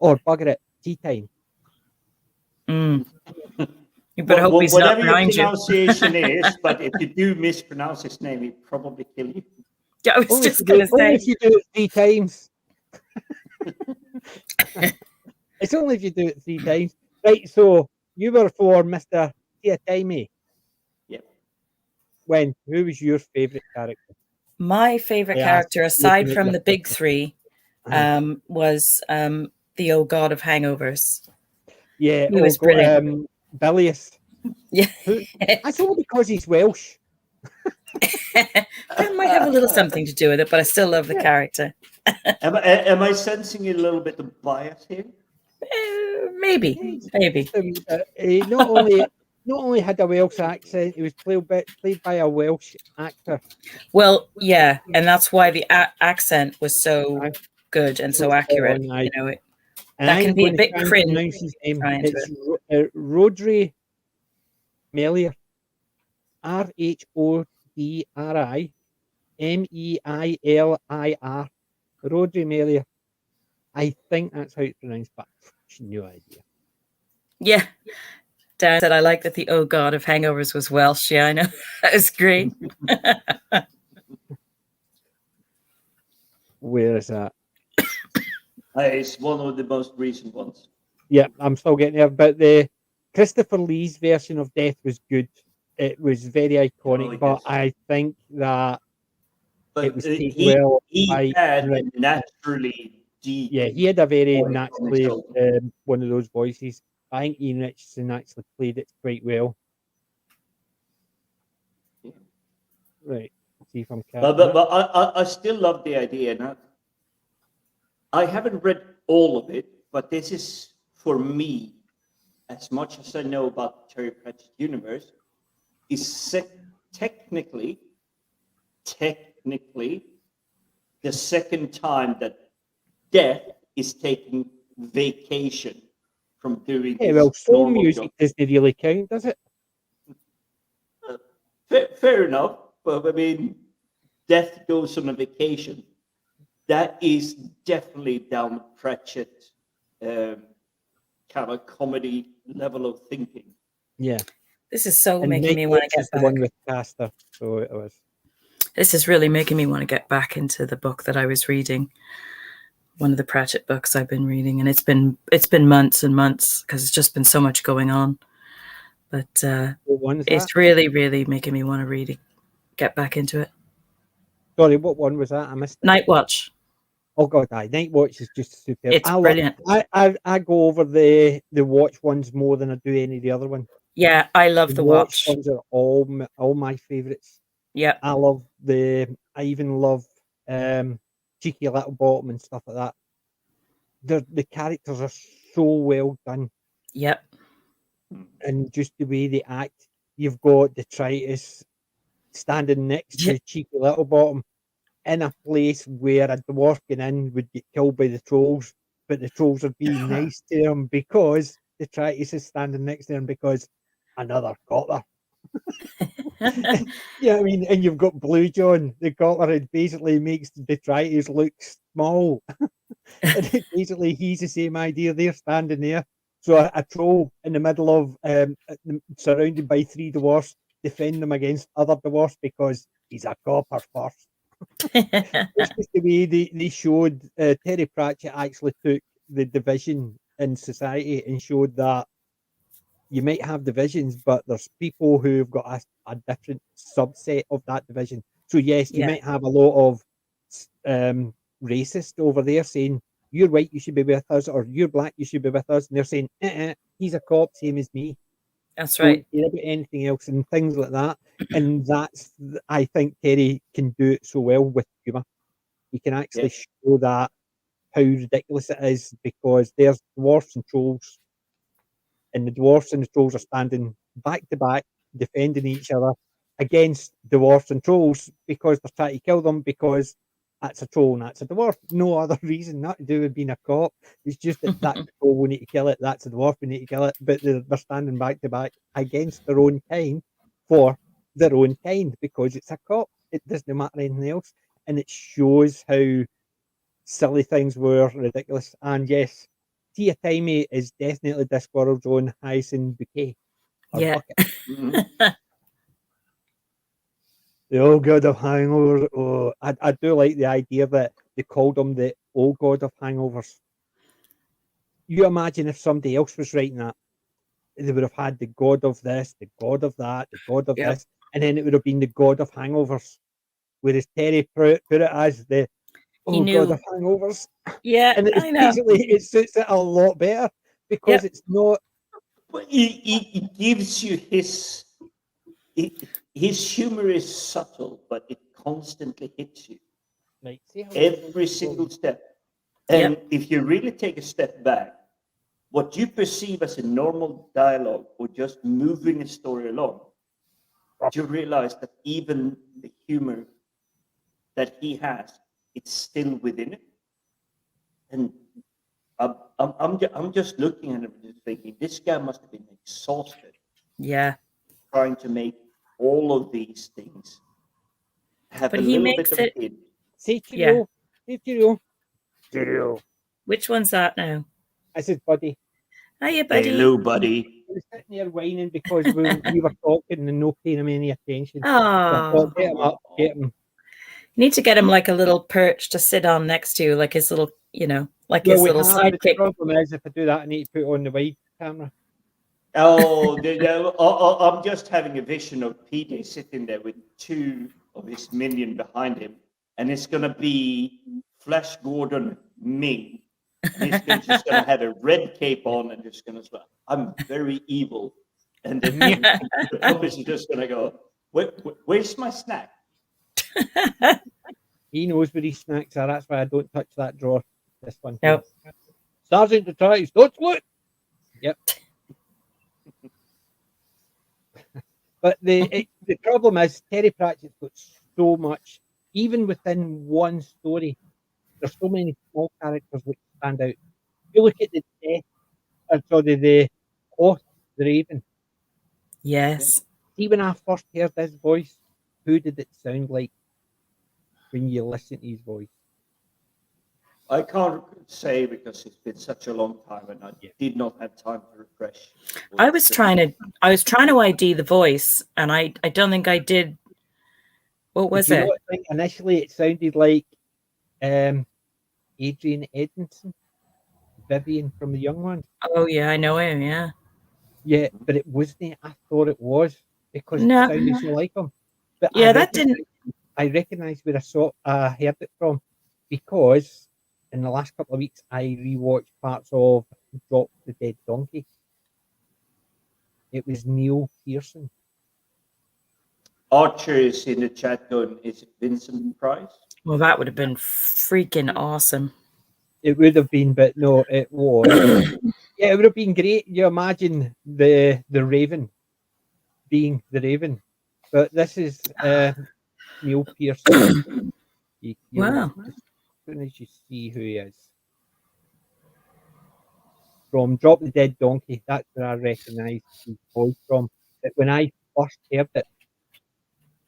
Or bugger it, Tea Time. You better hope he's not behind you. Whatever your pronunciation is, but if you do mispronounce his name, he'd probably kill you. Yeah, I was just going to say. Only if you do it 3 times. It's only if you do it 3 times. Right, so you were for Mr. Tia Timey. Yep. Who was your favourite character? My favourite character, aside from the big 3, was the Oh God of Hangovers. Yeah, He was brilliant. Bilious. Yeah. That's all because he's Welsh. That might have a little something to do with it, but I still love the character. Am I sensing a little bit of bias here? Maybe. He not only had a Welsh accent, he was played by a Welsh actor. Well, yeah, and that's why the accent was so good and so accurate. And that can I'm be a going to bit try and cringe. pronounce his name. Trying to It's Rodri Melier. RHODRI MEILIR. Rodri Melier. I think that's how it's pronounced, but no idea. Yeah. Darren said, I like that the Oh God of Hangovers was Welsh. Yeah, I know. That was great. Where is that? It's one of the most recent ones. Yeah, I'm still getting there. But the Christopher Lee's version of Death was good. It was very iconic, but I think that it was taken well by had a naturally deep. Yeah, he had a very voice naturally on his own. one of those voices. I think Ian Richardson actually played it quite well. Right. See if I'm catching But I still love the idea. Now, I haven't read all of it, but this is, for me, as much as I know about Terry Pratchett's universe, is technically, the second time that Death is taking vacation from doing Yeah, his well, soul normal music job. doesn't really count, does it? Fair enough, but I mean, Death goes on a vacation. That is definitely down Pratchett kind of comedy level of thinking. Yeah. This is so And making me want to get the back. one with Castor, so it was. This is really making me want to get back into the book that I was reading. One of the Pratchett books I've been reading, and it's been months and months because it's just been so much going on. But it's really, really making me want to get back into it. Sorry, what one was that? I missed it. Night Watch. Oh God, Night Watch is just superb. It's brilliant. I go over the Watch ones more than I do any of the other ones. Yeah, I love the Watch. Ones are all my favourites. Yeah, I even love Cheeky Little Bottom and stuff like that. The characters are so well done. Yep. And just the way they act. You've got Detritus standing next to Cheeky Little Bottom in a place where a dwarf going in would get killed by the trolls, but the trolls are being nice to him because Detritus is standing next to him because another Gottler. Yeah, I mean, and you've got Blue John, the Gottler, who basically makes Detritus look small. And basically, he's the same idea. They're standing there. So a troll in the middle of surrounded by three dwarfs, defend them against other dwarfs because he's a copper first. It's just the way they showed Terry Pratchett actually took the division in society and showed that you might have divisions, but there's people who've got a different subset of that division. So yes, you might have a lot of racist over there saying, you're white, you should be with us, or you're black, you should be with us. And they're saying, he's a cop, same as me. That's right. Don't care about anything else and things like that. And I think Terry can do it so well with humour. He can actually show that how ridiculous it is because there's dwarfs and trolls, and the dwarfs and the trolls are standing back to back, defending each other against dwarfs and trolls because they're trying to kill them because that's a troll and that's a dwarf. No other reason, not to do with being a cop. It's just that troll, we need to kill it, that's a dwarf, we need to kill it. But they're standing back to back against their own kind for their own kind because it's a cop. It doesn't matter anything else. And it shows how silly things were ridiculous. And yes, Tia Timey is definitely Discworld's own Hyacinth Bouquet. Yeah. The old god of hangovers. Oh, I do like the idea that they called him the old god of hangovers. You imagine if somebody else was writing that, they would have had the god of this, the god of that, the god of this, and then it would have been the god of hangovers. Whereas Terry put it as the Oh knew. God, the hangovers. Yeah, And I know. it suits it a lot better because it's not. But he gives you his humor is subtle, but it constantly hits you Like, see how every single step. And if you really take a step back, what you perceive as a normal dialogue or just moving a story along, you realize that even the humor that he has, it's still within it. And I'm just looking at him and thinking, this guy must have been exhausted Yeah. trying to make all of these things have But a he little bit makes of it. hint. say cheerio, say cheerio, cheerio. Which one's that now? I said, buddy. Hiya, buddy. Hello, buddy. He was sitting there whining because we were talking and no paying him any attention. So I Oh, thought, get him up, get him. you need to get him like a little perch to sit on next to you, like his little, like Well, his we little have, but the sidekick. problem is if I do that, I need to put on the wide camera. Oh, I'm just having a vision of PJ sitting there with two of his minion behind him, and it's going to be Flash Gordon Ming. And he's just going to have a red cape on and just going to say, I'm very evil. And then the puppets are just going to go, where's my snack? He knows where his snacks are. That's why I don't touch that drawer. This one. Nope. Sergeant to tries. Don't look. Yep. But the problem is Terry Pratchett's got so much, even within one story. There's so many small characters which stand out. If you look at the Hoth, the Raven. Yes. See, when I first heard his voice, who did it sound like when you listen to his voice? I can't say because it's been such a long time and I did not have time to refresh. I was trying to ID the voice, and I don't think I did. What was Did you it? not think initially it sounded like Adrian Edmondson, Vivian from The Young Ones? Oh yeah, I know him. Yeah. Yeah, but it wasn't. I thought it was because No. it sounded so like him. But Yeah, that didn't. I recognised where I heard it from because in the last couple of weeks I rewatched parts of Drop the Dead Donkey. It was Neil Pearson. Archer is in the chat going, is it Vincent Price? Well, that would have been freaking awesome. It would have been, but no, it was. Yeah, it would have been great. You imagine the Raven being the Raven, but this is Neil Pearson. Wow. As soon as you see who he is. From Drop the Dead Donkey, that's where I recognised his voice from. But when I first heard it,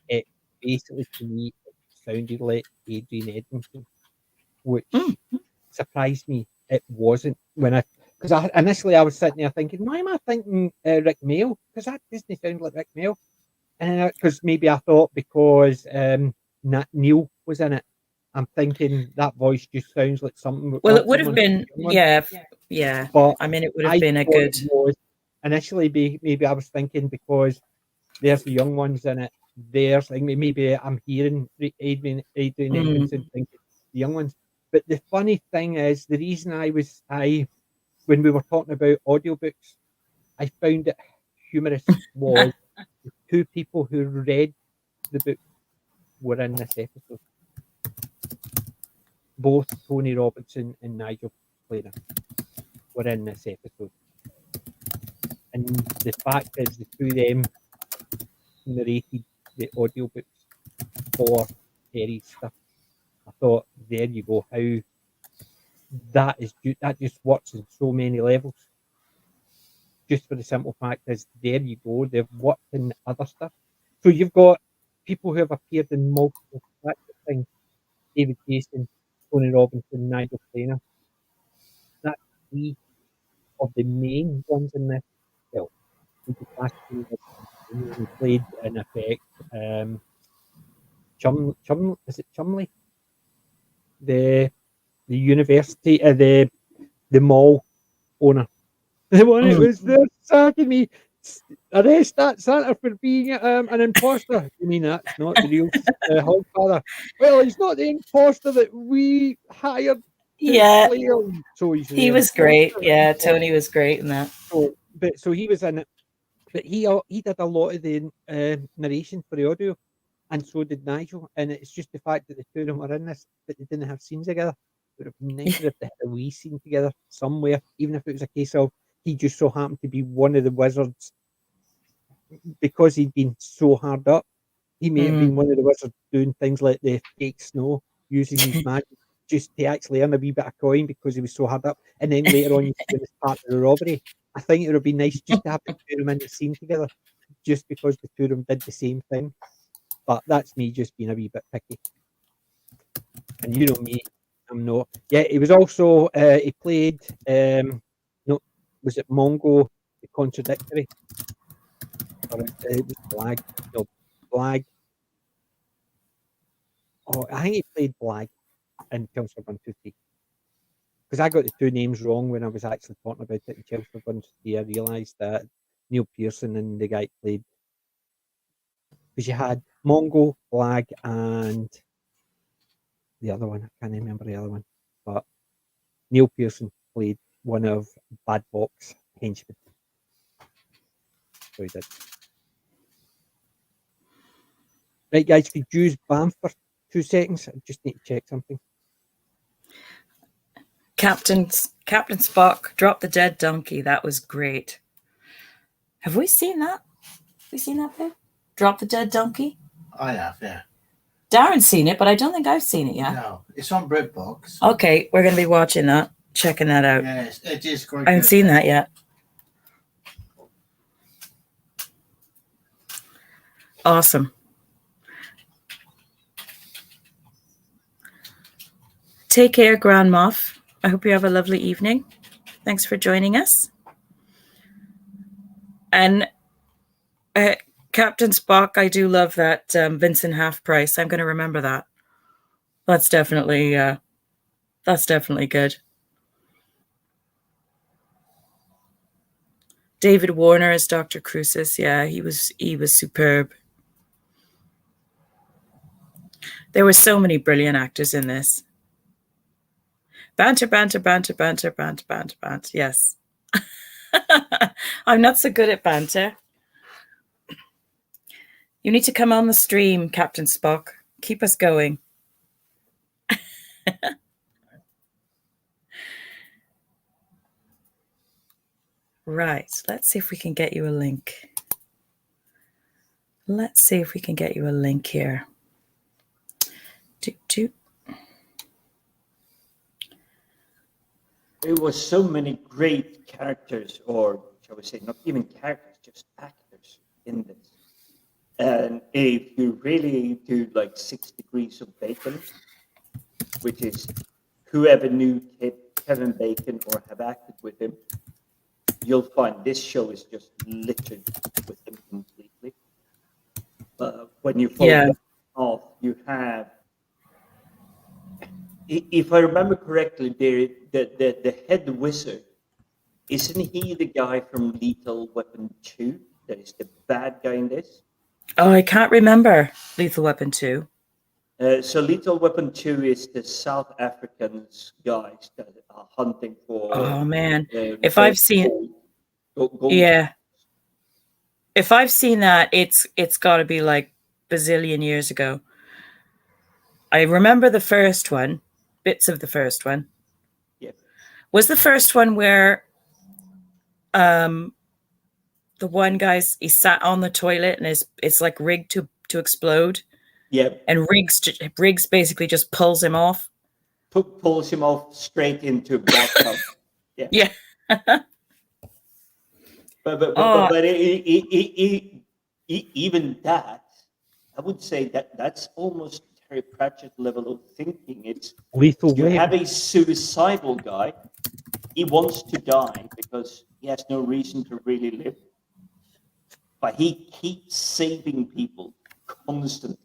it basically to me it sounded like Adrian Edmondson, which surprised me. It wasn't because initially I was sitting there thinking, why am I thinking Rick Mail? Because that doesn't sound like Rick Mail. And because maybe I thought because Neil was in it, I'm thinking that voice just sounds like something. Well, it would have been, yeah. But I mean, it would have been a good. Initially, maybe I was thinking because there's the young ones in it. There's like maybe I'm hearing Adrian Edmondson thinking the young ones. But the funny thing is, the reason when we were talking about audiobooks, I found it humorous was the two people who read the book were in this episode. Both Tony Robinson and Nigel Planer were in this episode. And the fact is the two of them narrated the audiobooks for Terry's stuff. I thought, there you go, how that just works on so many levels. Just for the simple fact is, there you go, they've worked in other stuff. So you've got people who have appeared in multiple things. David Jason, Tony Robinson, Nigel Planer. That's three of the main ones in this film. He played in effect is it Chumley? The university the mall owner. The one that was there sacking me arrest that Santa for being an imposter. You mean that's not the real Hogfather? Well, he's not the imposter that we hired to Yeah, slay him. So he's the he was great. imposter. Yeah, Tony was great in that. So he was in it, but he did a lot of the narration for the audio, and so did Nigel. And it's just the fact that the two of them were in this, but they didn't have scenes together. It would have been nicer if they had a wee scene together somewhere, even if it was a case of he just so happened to be one of the wizards because he'd been so hard up. He may have been one of the wizards doing things like the fake snow, using his magic just to actually earn a wee bit of coin because he was so hard up. And then later on, you see him as part of the robbery. I think it would have been nice just to have the two of them in the scene together, just because the two of them did the same thing. But that's me just being a wee bit picky. And you know me, I'm not. Yeah, he was also he played no, was it Mongo the Contradictory? Or it was Blag. No, Blag. Oh, I think he played Blag in Chelmsford 1, 2, 3. Because I got the two names wrong when I was actually talking about it in Chelmsford 1, 2, 3. I realised that Neil Pearson and the guy played. Because you had Mongo, Blag, and the other one. I can't remember the other one. But Neil Pearson played one of Bad Box's henchmen. So he did. Right, guys, could you use BAM for 2 seconds? I just need to check something. Captain Spock, drop the dead donkey. That was great. Have we seen that? Have we seen that, babe? Drop the dead donkey? I have, yeah. Darren's seen it, but I don't think I've seen it yet. No, it's on BritBox. Okay, we're going to be watching that, checking that out. Yes, it is great. I haven't seen that yet. Awesome. Take care, Grand Moff. I hope you have a lovely evening. Thanks for joining us. And Captain Spock, I do love that Vincent Half Price. I'm going to remember that. That's definitely good. David Warner as Dr. Crucis. Yeah, he was superb. There were so many brilliant actors in this. Banter. Yes. I'm not so good at banter. You need to come on the stream, Captain Spock. Keep us going. Right. Let's see if we can get you a link. Let's see if we can get you a link here. There was so many great characters, or shall we say, not even characters, just actors in this. And if you really do like 6 degrees of bacon, which is whoever knew Kevin Bacon or have acted with him, you'll find this show is just littered with him completely. When you follow it off, you have, if I remember correctly, the head wizard, isn't he the guy from Lethal Weapon 2 that is the bad guy in this? Oh, I can't remember Lethal Weapon 2. So Lethal Weapon 2 is the South Africans guys that are hunting for... Oh, man. If I've seen... Gold. Yeah. If I've seen that, it's got to be like bazillion years ago. I remember the first one, bits of the first one. Yeah. Was the first one where the one guy's he sat on the toilet and it's like rigged to explode? Yeah. And Riggs basically just pulls him off. Pulls him off straight into bathtub. Yeah. Yeah. But even that, I would say that's almost Terry Pratchett level of thinking. It's Lethal you Weapon. have a suicidal guy. He wants to die because he has no reason to really live, but he keeps saving people constantly.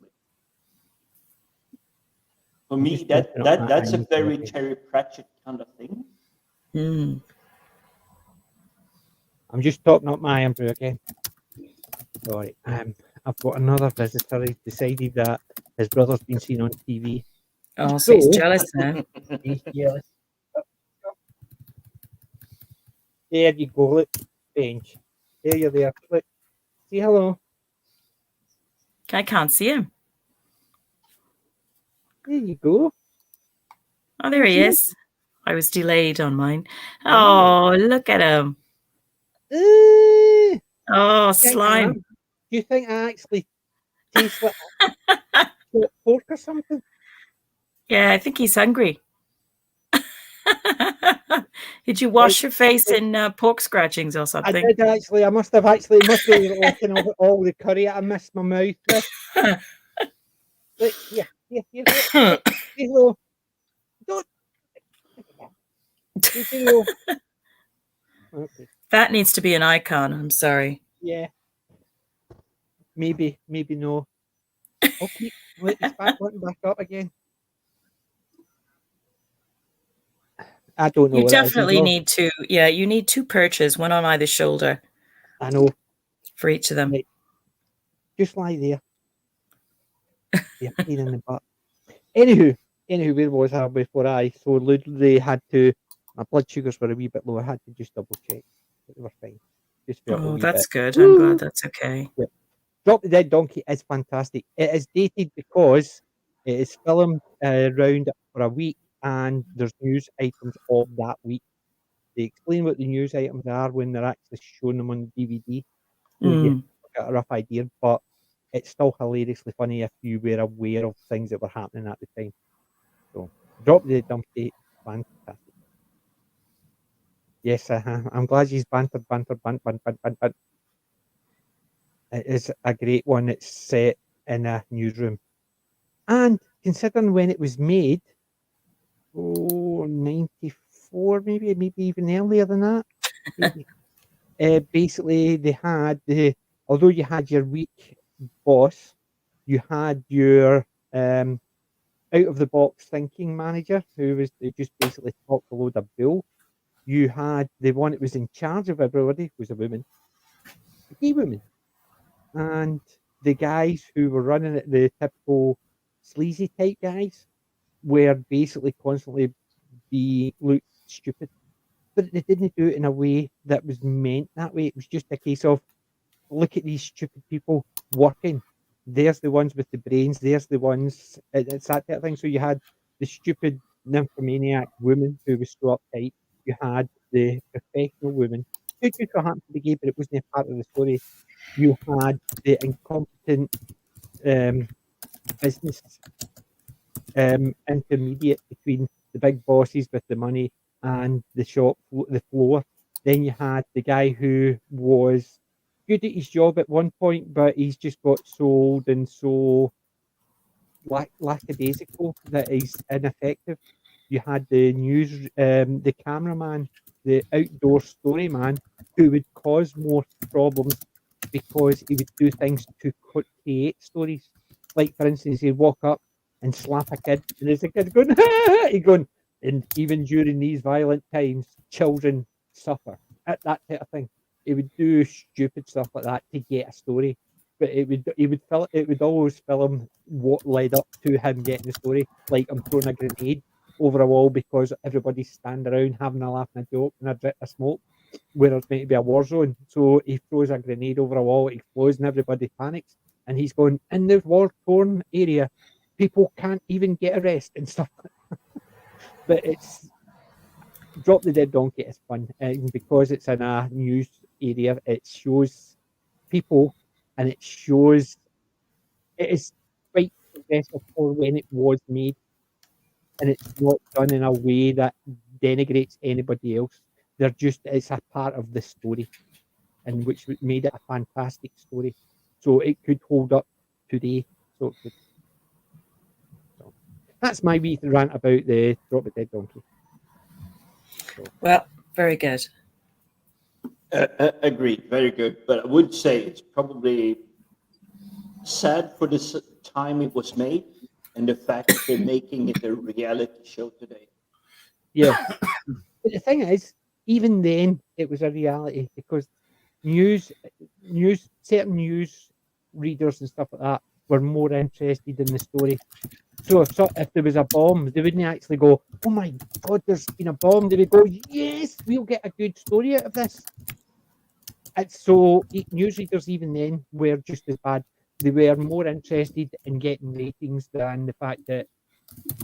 For me, that's a very Terry Pratchett kind of thing. Mm. I'm just topping up my Andrew again. Sorry. I've got another visitor. He's decided that his brother's been seen on TV. Oh, so he's jealous now. He's jealous. There you go. Look, bench. There you're there. Look. Say hello. I can't see him. There you go. Oh, there he See him? is. I was delayed on mine. Oh. Oh, look at him. Oh, slime. Do you think I actually taste like pork or something? Yeah, I think he's hungry. Did you wash your face in pork scratchings or I something? did actually. I must have actually. It must be looking over all the curry I missed my mouth with. Look, here. Say hello. Don't. Say hello. Okay. That needs to be an icon. I'm sorry. Yeah. Maybe no. Okay. Wait, it's back up again. I don't know. You what that is, definitely though. need to. Yeah, you need 2 perches, one on either shoulder I know. for each of them. Right. Just lie there. You're pain in the butt. Anywho, where was I before so literally had to, my blood sugars were a wee bit low. I had to just double check. But they were fine. Just felt a Oh, wee that's bit. good. I'm glad that's okay. Yeah. Drop the Dead Donkey is fantastic. It is dated because it is filmed around for a week and there's news items of that week. They explain what the news items are when they're actually showing them on the DVD. So you get a rough idea, but it's still hilariously funny if you were aware of things that were happening at the time. So, Drop the Dumpty, fantastic. Yes, I'm glad she's banter. It is a great one. It's set in a newsroom. And considering when it was made, 94 maybe even earlier than that. Basically, they had although you had your weak boss, you had your out of the box thinking manager who was they just basically talked a load of bull. You had the one that was in charge of everybody was a woman, a gay woman, and the guys who were running it, the typical sleazy type guys, were basically constantly be looked stupid, but they didn't do it in a way that was meant that way. It was just a case of look at these stupid people working. There's the ones with the brains. There's the ones. It's that type of thing. So you had the stupid nymphomaniac woman who was so uptight. You had the professional woman who just so happened to be gay, but it wasn't a part of the story. You had the incompetent business intermediate between the big bosses with the money and the the floor. Then you had the guy who was good at his job at one point, but he's just got so old and so lackadaisical that he's ineffective. You had the the cameraman, the outdoor story man, who would cause more problems because he would do things to create stories. Like, for instance, he'd walk up and slap a kid, and there's a kid going, he'd going, and even during these violent times, children suffer. At that type of thing. He would do stupid stuff like that to get a story. But it would always film what led up to him getting the story. Like, I'm throwing a grenade over a wall because everybody's standing around having a laugh and a joke and a drip of smoke, where it's meant to be a war zone. So he throws a grenade over a wall, it explodes, and everybody panics. And he's going, in the war-torn area, people can't even get a rest and stuff like that. But it's Drop the Dead Donkey is fun, and because it's in a news area, it shows people, and it is quite progressive for when it was made, and it's not done in a way that denigrates anybody else. It's a part of the story, and which made it a fantastic story. So it could hold up today. So that's my wee rant about the Drop the Dead Donkey. Well, very good. Agreed, very good. But I would say it's probably sad for this time it was made and the fact that they're making it a reality show today. Yeah. But the thing is, even then, it was a reality because news, certain news readers and stuff like that were more interested in the story. So if there was a bomb, they wouldn't actually go, "Oh my God, there's been a bomb." They would go, "Yes, we'll get a good story out of this." It's so newsreaders even then were just as bad. They were more interested in getting ratings than the fact that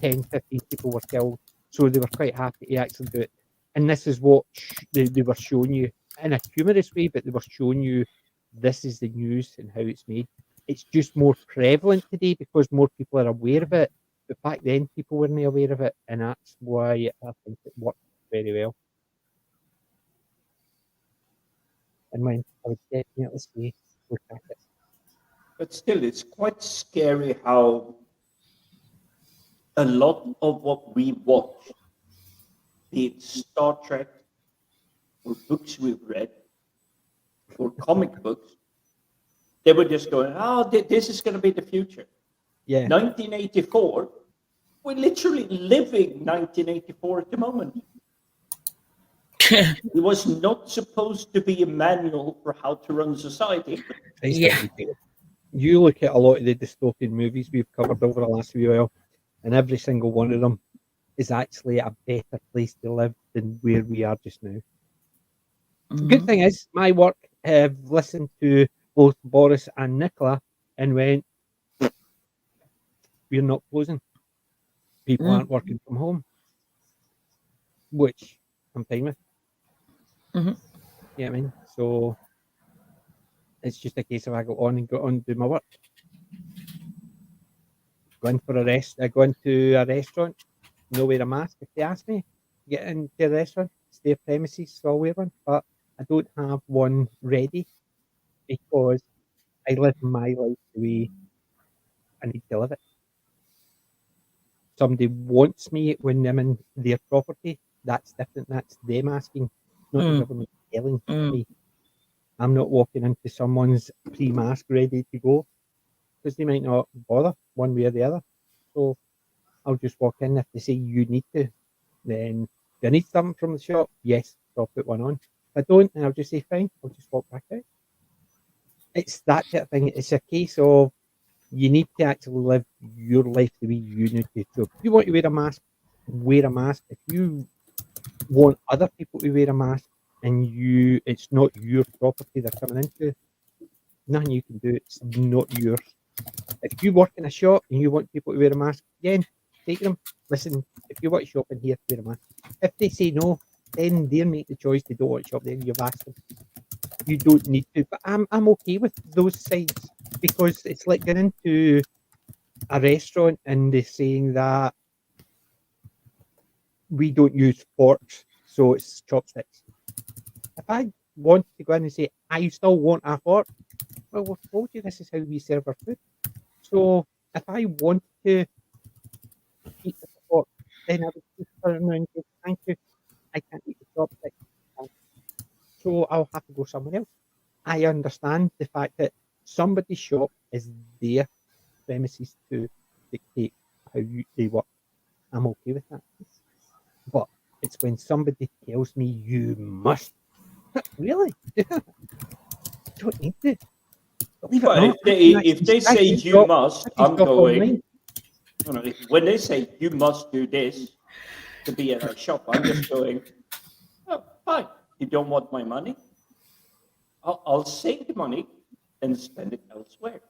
10, 15 people were killed. So they were quite happy to actually do it. And this is what they were showing you in a humorous way, but they were showing you this is the news and how it's made. It's just more prevalent today because more people are aware of it. But back then, people weren't aware of it, and that's why I think it worked very well. And when I would definitely say, look at it. But still, it's quite scary how a lot of what we watch, be it Star Trek or books we've read or comic books, they were just going, "Oh, this is going to be the future." Yeah. 1984, we're literally living 1984 at the moment. It was not supposed to be a manual for how to run society. Yeah. You look at a lot of the dystopian movies we've covered over the last few while, and every single one of them is actually a better place to live than where we are just now. Good thing is, my work have listened to both Boris and Nicola and went, "We're not closing. People aren't working from home," which I'm fine with. Mhm. Yeah, I mean, so it's just a case of I go on and do my work. Go into a restaurant, no wear a mask if they ask me. Get into a restaurant, stay at premises, so I'll wear one. But I don't have one ready because I live my life the way I need to live it. Somebody wants me when I'm in their property, that's different. That's them asking, not the government telling me. I'm not walking into someone's pre-mask ready to go because they might not bother one way or the other. So I'll just walk in. If they say you need to, then do I need something from the shop? Yes, so I'll put one on. If I don't, then I'll just say fine. I'll just walk back out. It's that type of thing. It's a case of you need to actually live your life the way you need to. So if you want to wear a mask, wear a mask. If you want other people to wear a mask and it's not your property they're coming into, nothing you can do. It's not yours. If you work in a shop and you want people to wear a mask, again, take them. Listen, if you want to shop in here, wear a mask. If they say no, then they make the choice. They don't want to shop there. You've asked them. You don't need to. But I'm okay with those sides because it's like going into a restaurant and they're saying that we don't use forks, so it's chopsticks. If I want to go in and say, I still want a fork, well, we've told you this is how we serve our food. So if I want to eat with a fork, then I would just turn around and say, thank you, I can't eat the chopstick. So I'll have to go somewhere else. I understand the fact that somebody's shop is their premises to dictate how they work. I'm okay with that. But it's when somebody tells me you must. Really? Don't need to. Believe it or Well, not, if they say you must, I'm going. When they say you must do this to be at our shop, I'm just going, "Oh, fine. You don't want my money? I'll save the money and spend it elsewhere."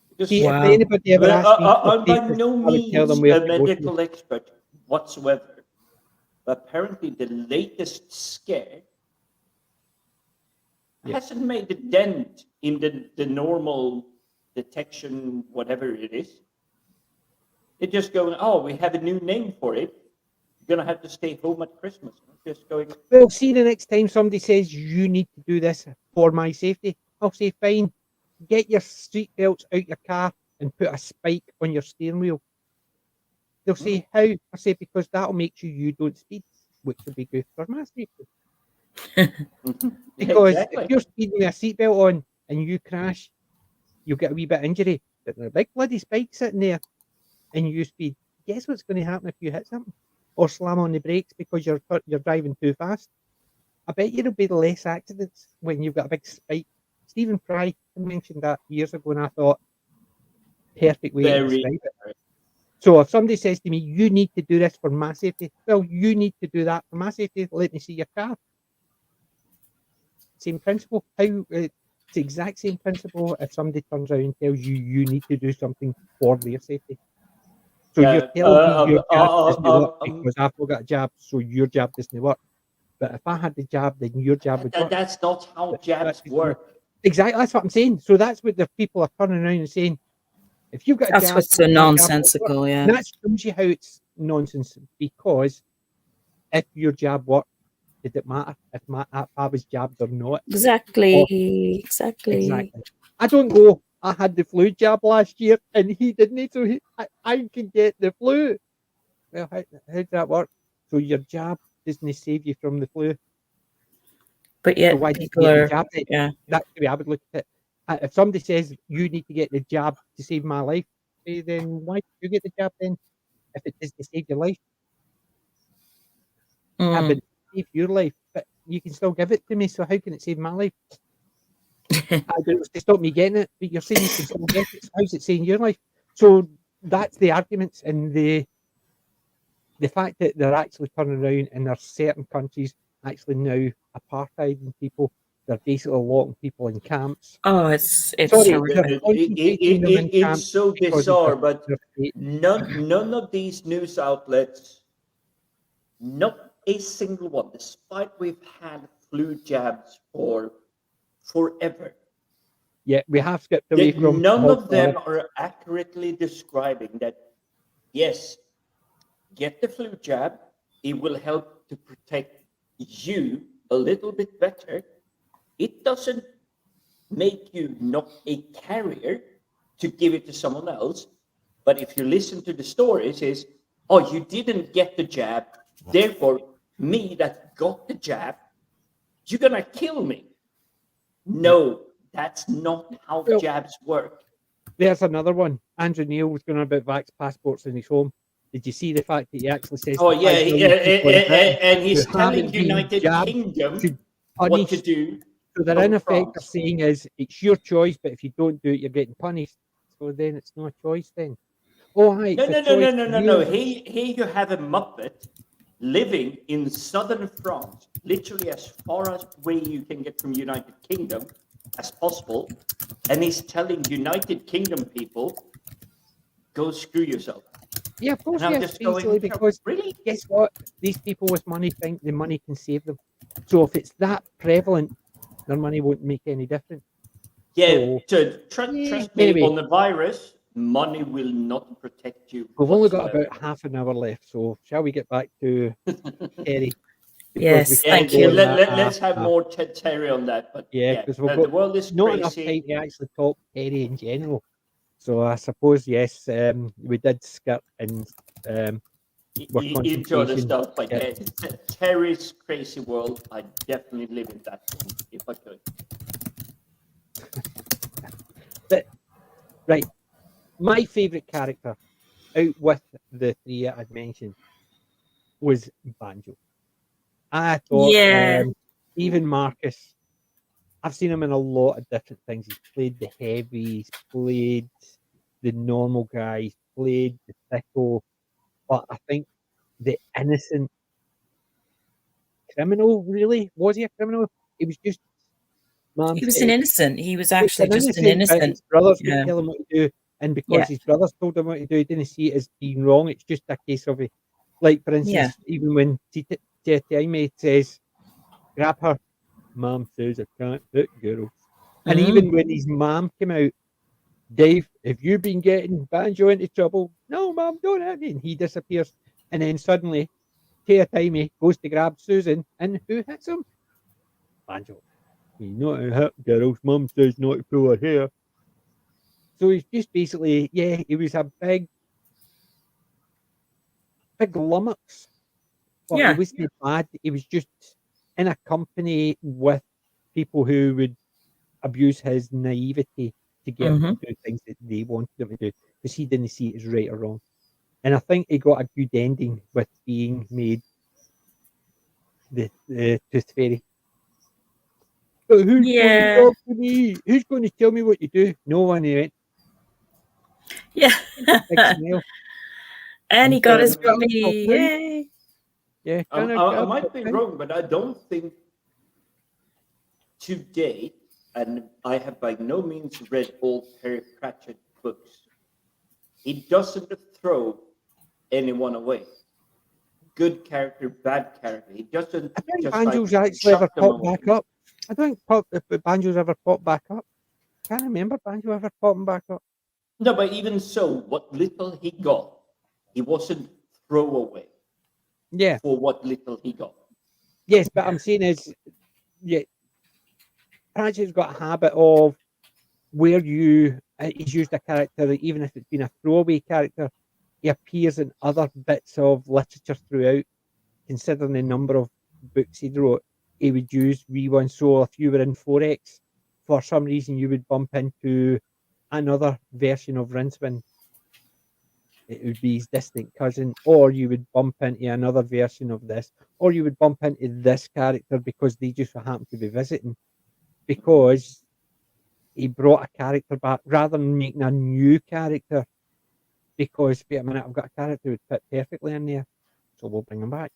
Because See, if anybody ever asked me for I'm by papers, no I would tell them means where a to go to. medical expert whatsoever. But apparently, the latest scare hasn't made a dent in the normal detection, whatever it is. They're just going, "Oh, we have a new name for it. You're going to have to stay home at Christmas." I'm just going, Well, see, the next time somebody says you need to do this for my safety, I'll say, fine, get your seat belts out your car and put a spike on your steering wheel. They'll say, how? I say, because that'll make sure you don't speed, which will be good for my safety. Because exactly. if you're speeding with a seatbelt on and you crash, you'll get a wee bit of injury. But there's a big bloody spike sitting there and you speed. Guess what's going to happen if you hit something? or slam on the brakes because you're driving too fast. I bet you there'll be less accidents when you've got a big spike. Stephen Fry mentioned that years ago, and I thought, perfect way to Very. describe it. So if somebody says to me, you need to do this for my safety, well, you need to do that for my safety. Let me see your car. Same principle. It's the exact same principle if somebody turns around and tells you you need to do something for their safety. So Yeah, you're telling me your jab doesn't work because I've not got a jab, so your jab doesn't work. But if I had the jab, then your jab would work. That's not how But jabs that- work. Exactly, that's what I'm saying. So that's what the people are turning around and saying. If you've got a That's jab, what's so my jab won't work. nonsensical. Yeah. And that shows you how it's nonsense because if your jab worked, did it matter if I was jabbed or not? Exactly. Exactly. I don't go, I had the flu jab last year and he didn't, so I can get the flu. Well, how does that work? So your jab doesn't save you from the flu. But So yet why did you people get the are, jab then? yeah. That's the way I would look at it. If somebody says you need to get the jab to save my life, then why did you get the jab then? If it doesn't save your life, yeah, but it save your life, but you can still give it to me. So how can it save my life? I don't to stop me getting it, but you're saying you can still get it. So how's it saving your life? So that's the arguments and the fact that they're actually turning around and there's certain countries actually now apartheiding people. They're basically locking people in camps. Oh, it's Sorry, horrific. they're concentrating them in camps It's so because of bizarre, but their faith. none of these news outlets, not a single one, despite we've had flu jabs for forever. Yeah, we have skipped away from None of them Hogfather. are accurately describing that, yes, get the flu jab, it will help to protect you a little bit better. It doesn't make you not a carrier to give it to someone else. But if you listen to the stories, is, oh, you didn't get the jab, therefore me that got the jab, you're gonna kill me. No, that's not how Well, jabs work. there's another one. Andrew Neil was going on about vax passports in his home. Did you see the fact that he actually says Oh to yeah, 5 million people in Britain and he's who telling haven't been United jabbed Kingdom should what to punish? do. So they're not in effect they're France. saying is it's your choice, but if you don't do it, you're getting punished. So then it's no choice then. Oh, hi, No, it's a no, no, choice. no, no, no, no. Here you have a Muppet living in southern France, literally as far as away you can get from United Kingdom as possible, and he's telling United Kingdom people, go screw yourself. Yeah, of course, And I'm yes, just basically, going, because really? guess what? These people with money think the money can save them. So if it's that prevalent, their money won't make any difference. Yeah, So, trust me, anyway, on the virus, money will not protect you we've only got whatsoever. about half an hour left. So shall we get back to Terry? Yes, we Yeah, thank can't go you. on let's have a- more Terry on that. But Yeah, yeah, because we've the got world is not enough crazy. time to actually talk Terry in general. So I suppose yes, we did skirt and we're Into other concentration. stuff, but Yeah. yeah, Terry's crazy world. I definitely live in that one if I could. But right, my favourite character out with the three that I'd mentioned was Banjo. I thought Yeah. even Marcus, I've seen him in a lot of different things. He's played the heavy, he's played the normal guy, he's played the sicko, but I think the innocent criminal, really, was he a criminal? He was just mom He was an said innocent. He was he was actually an just an innocent, but innocent. his brothers would Yeah. tell him what to do, and because Yeah. his brothers told him what to do, he didn't see it as being wrong. It's just a case of it. Like for Yeah. instance, even when Tiaime says, "Grab her," mom says, "I can't hit girls," and even when his mom came out, Dave, if you've been getting Banjo into trouble, no, mom, don't hit me, and he disappears, and then suddenly Tiaime goes to grab Susan, and who hits him? Banjo. He's not to hit girls. Mum says not to pull her hair. So he's just basically, yeah, he was a big lummox, but he Yeah. wasn't bad. He was just in a company with people who would abuse his naivety to get him to do things that they wanted him to do because he didn't see it as right or wrong. And I think he got a good ending with being made the Tooth Fairy. But who's going to Yeah. talk to me? Who's going to tell me what to do? No one. He went, Yeah. big smile. And he got his Can I grab puppy. my pin? Yay. Yeah, can I I grab might my be pin? wrong, but I don't think to date, and I have by no means read all Terry Pratchett books, he doesn't throw anyone away. Good character, bad character. He doesn't I think just Banjo's like actually ever chuck them popped away. back up. I don't think if Banjo's ever popped back up. Can't remember Banjo ever popping back up. No, but even so, what little he got, he wasn't throwaway Yeah, for what little he got. yes, but I'm saying is, yeah, Pratchett's got a habit of where he's used a character that even if it's been a throwaway character, he appears in other bits of literature throughout. Considering the number of books he wrote, he would use ones. So if you were in 4X, for some reason you would bump into another version of Rincewind. It would be his distant cousin, or you would bump into another version of this, or you would bump into this character because they just happen to be visiting. Because he brought a character back rather than making a new character. Because wait a minute, I've got a character who would fit perfectly in there, so we'll bring him back.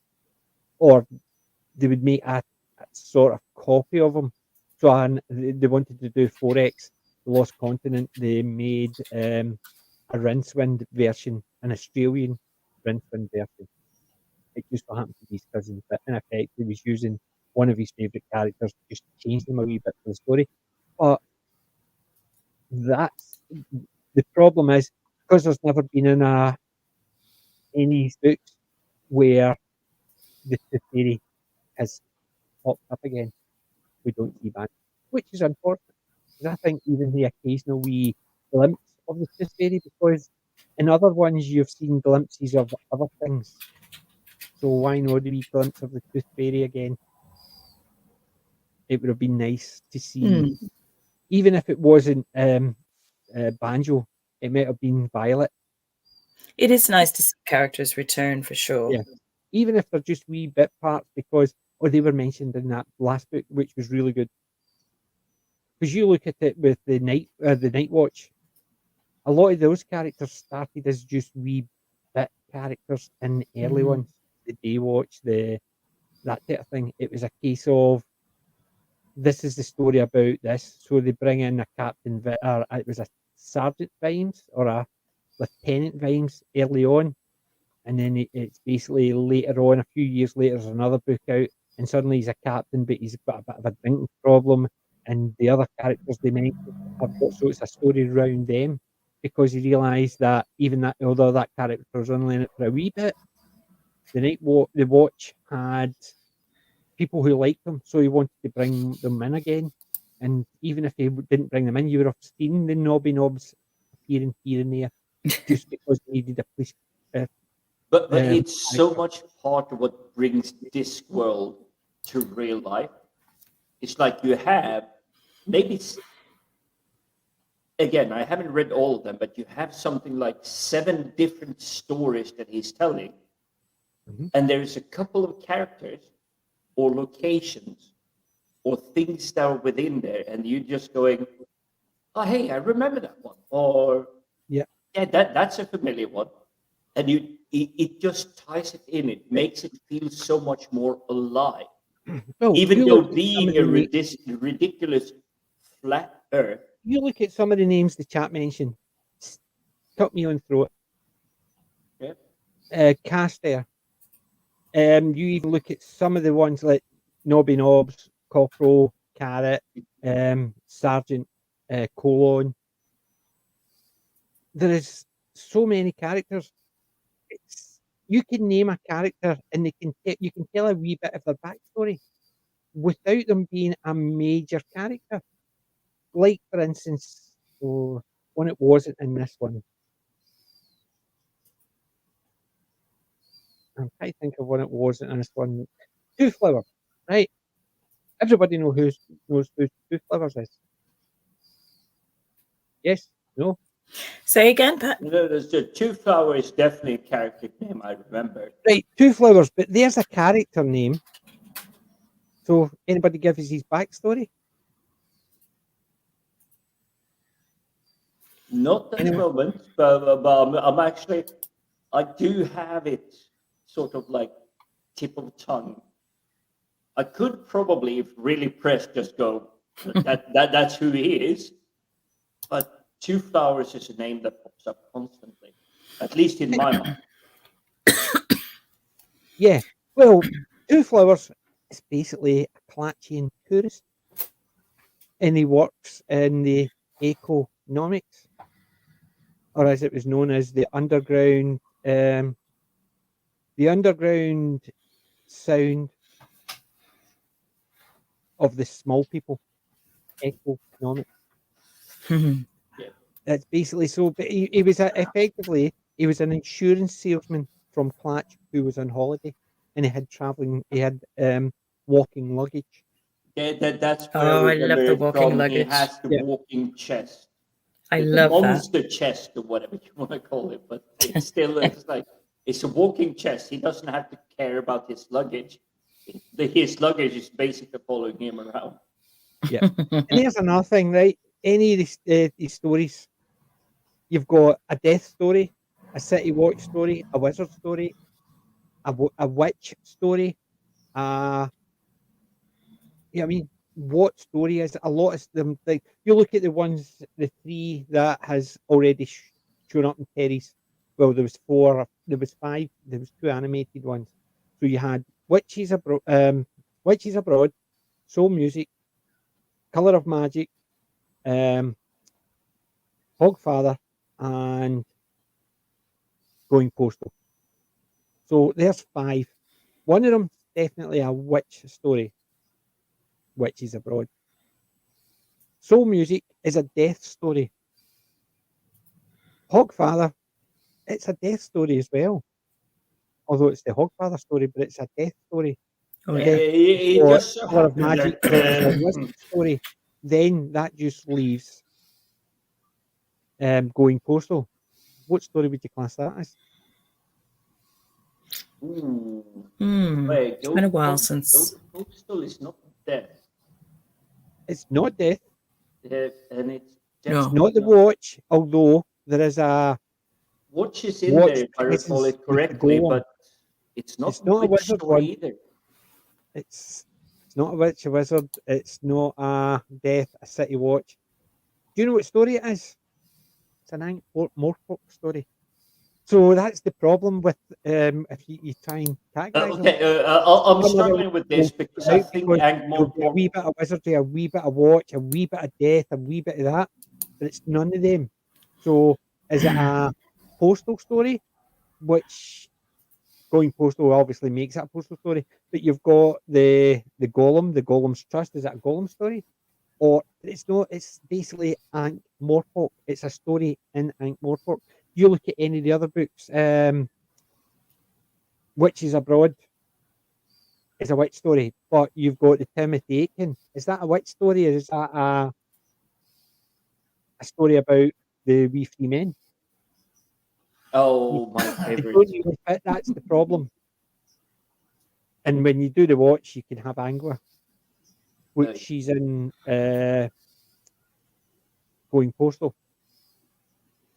Or they would make a sort of copy of him. So they wanted to do 4X, The Lost Continent. They made a Rincewind version, an Australian Rincewind version. It just so happened to be his cousin, but in effect, he was using one of his favourite characters, just changed them a wee bit for the story. But that's the problem is because there's never been in any books where the Tooth Fairy has popped up again. We don't see that, which is unfortunate. Because I think even the occasional wee glimpse of the Tooth Fairy, because in other ones you've seen glimpses of other things. So why not a wee glimpse of the Tooth Fairy again? It would have been nice to see, even if it wasn't Banjo, it might have been Violet. It is nice to see characters return for sure. Yeah. Even if they're just wee bit parts, because they were mentioned in that last book, which was really good. Because you look at it with the Night Watch, a lot of those characters started as just wee bit characters in the early ones. The Day Watch, that type of thing. It was a case of this is the story about this. So they bring in a captain, or it was a Sergeant Vimes or a Lieutenant Vimes early on, and then it's basically later on, a few years later, there's another book out, and suddenly he's a captain, but he's got a bit of a drinking problem, and the other characters they mention have got, so it's a story around them, because he realised that even that, although that character was only in it for a wee bit, the Watch had people who liked them, so he wanted to bring them in again. And even if he didn't bring them in, you would have seen the Nobby Knobs appearing here and there, just because they needed a police. But it's so much part of what brings this world to real life. It's like you have maybe again, I haven't read all of them, but you have something like 7 different stories that he's telling, and there's a couple of characters or locations or things that are within there, and you're just going, "Oh, hey, I remember that one," or yeah, that's a familiar one, and it just ties it in. It makes it feel so much more alive, well, even though being a ridiculous flat Earth. You look at some of the names the chat mentioned. Cut me on throat. Yeah. Caster. You even look at some of the ones like Nobby Knobs, Cockerel, Carrot, Sergeant, Colon. There is so many characters. You can name a character and you can tell a wee bit of their backstory without them being a major character. Like, for instance, when it wasn't in this one. I'm trying to think of when it wasn't in this one. Two Flowers, right? Everybody knows who Two Flowers is. Yes? No? Say again, Pat. There's the Two Flower is definitely a character name I remember. Right, Two Flowers, but there's a character name. So anybody give us his backstory? Not at the Anyway. moment, but I'm actually, I do have it sort of like tip of tongue. I could probably, if really pressed, just go, that's who he is. But Two Flowers is a name that pops up constantly, at least in my mind. Yeah. Well, Two Flowers is basically a Clatchian tourist. And he works in the economics, or as it was known as the underground sound of the small people. Economics. That's basically so. But he was effectively he was an insurance salesman from Clatch who was on holiday, and he had walking luggage. Yeah, that's where Oh, I I love remember the it walking from. luggage. He has the Yeah. walking chest. I the love that. monster chest or whatever you want to call it, but it's still it's like it's a walking chest. He doesn't have to care about his luggage. His luggage is basically following him around. Yeah. And there's another thing, right? Any of these stories, you've got a death story, a city watch story, a wizard story, a witch story. Yeah, I mean, what story is it? A lot of them? Like you look at the ones, the three that has already shown up in Terry's. Well, there was four. There was five. There was two animated ones. So you had Witches Abroad, Soul Music, Color of Magic, Hogfather, and Going Postal. So there's five. One of them definitely a witch story. Witches Abroad. Soul Music is a death story. Hogfather, it's a death story as well. Although it's the Hogfather story, but it's a death story. Oh Yeah, yeah. he Or just so Color of happened Magic, that, it's a wizard story. Then that just leaves Going Postal. What story would you class that as? ooh, It's been a while since. Postal is not death, It's not death. and it's No. It's not the watch, although there is a Watch is in watch there if I recall presence it with the correctly, golem. but it's not It's not a witch wizard story one. either. It's not a witch, a wizard. It's not a death, a city watch. Do you know what story it is? It's an Morfolk story. So that's the problem with if you try and categorize them. Okay, I'm struggling with this because I think Because there'll Angmor be a wee bit of wizardry, a wee bit of watch, a wee bit of death, a wee bit of that, but it's none of them. So is it a postal story, which Going Postal obviously makes it a postal story, but you've got the Golem's Trust. Is it a Golem story? Or it's not, it's basically Ankh Morpork. It's a story in Ankh Morpork. You look at any of the other books, Witches Abroad is a witch story, but you've got the Timothy Aitken. Is that a witch story, or is that a story about the wee three men? Oh, my They favorite. don't even fit, that's the problem. And when you do the watch, you can have Angua, which she's in Going Postal.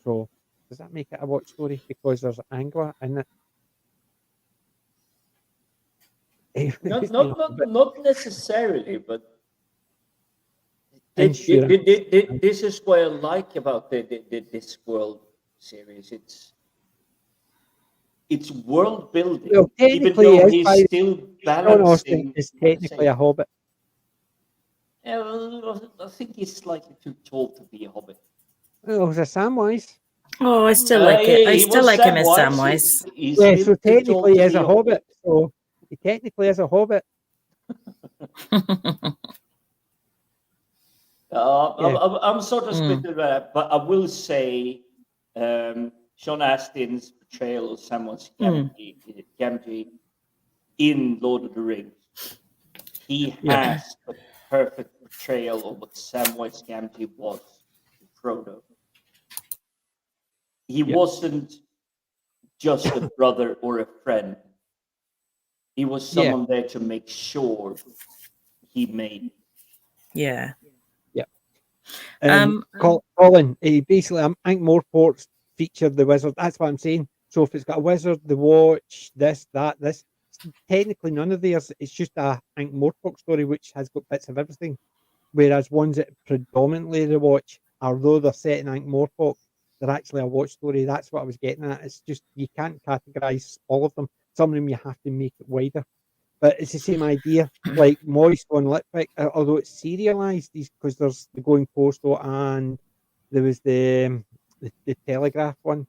So does that make it a watch story because there's Angua in it? Not necessarily, but Insurance. this is what I like about this world series. It's world building, Well, even technically, though he is he's by- still John Austen balancing. is technically a hobbit. Yeah, well, I think he's slightly too tall to be a hobbit. Well, he's a Samwise. Oh, I still like it. I He still was like him as Samwise. Samwise. He's Yeah, still so too tall technically to he is be a hobbit. So he technically is a hobbit. I'm sort of split with that, but I will say Sean Astin's portrayal of Samwise Gamgee in Lord of the Rings. He has the perfect portrayal of what Samwise Gamgee was to Frodo. he Yeah. wasn't just a brother or a friend. He was Yeah. someone there to make sure he made. Yeah. Colin, basically, I think more ports feature the wizard. That's what I'm saying. So if it's got a wizard, the watch, this, that, this, technically none of theirs. It's just a Ink Morpork story which has got bits of everything. Whereas ones that predominantly the watch, although they're set in Ink Morpork, they're actually a watch story. That's what I was getting at. It's just you can't categorize all of them. Some of them you have to make it wider. But it's the same idea. Like Moist on Litwick, although it's serialized, because there's the Going Postal and there was the Telegraph one.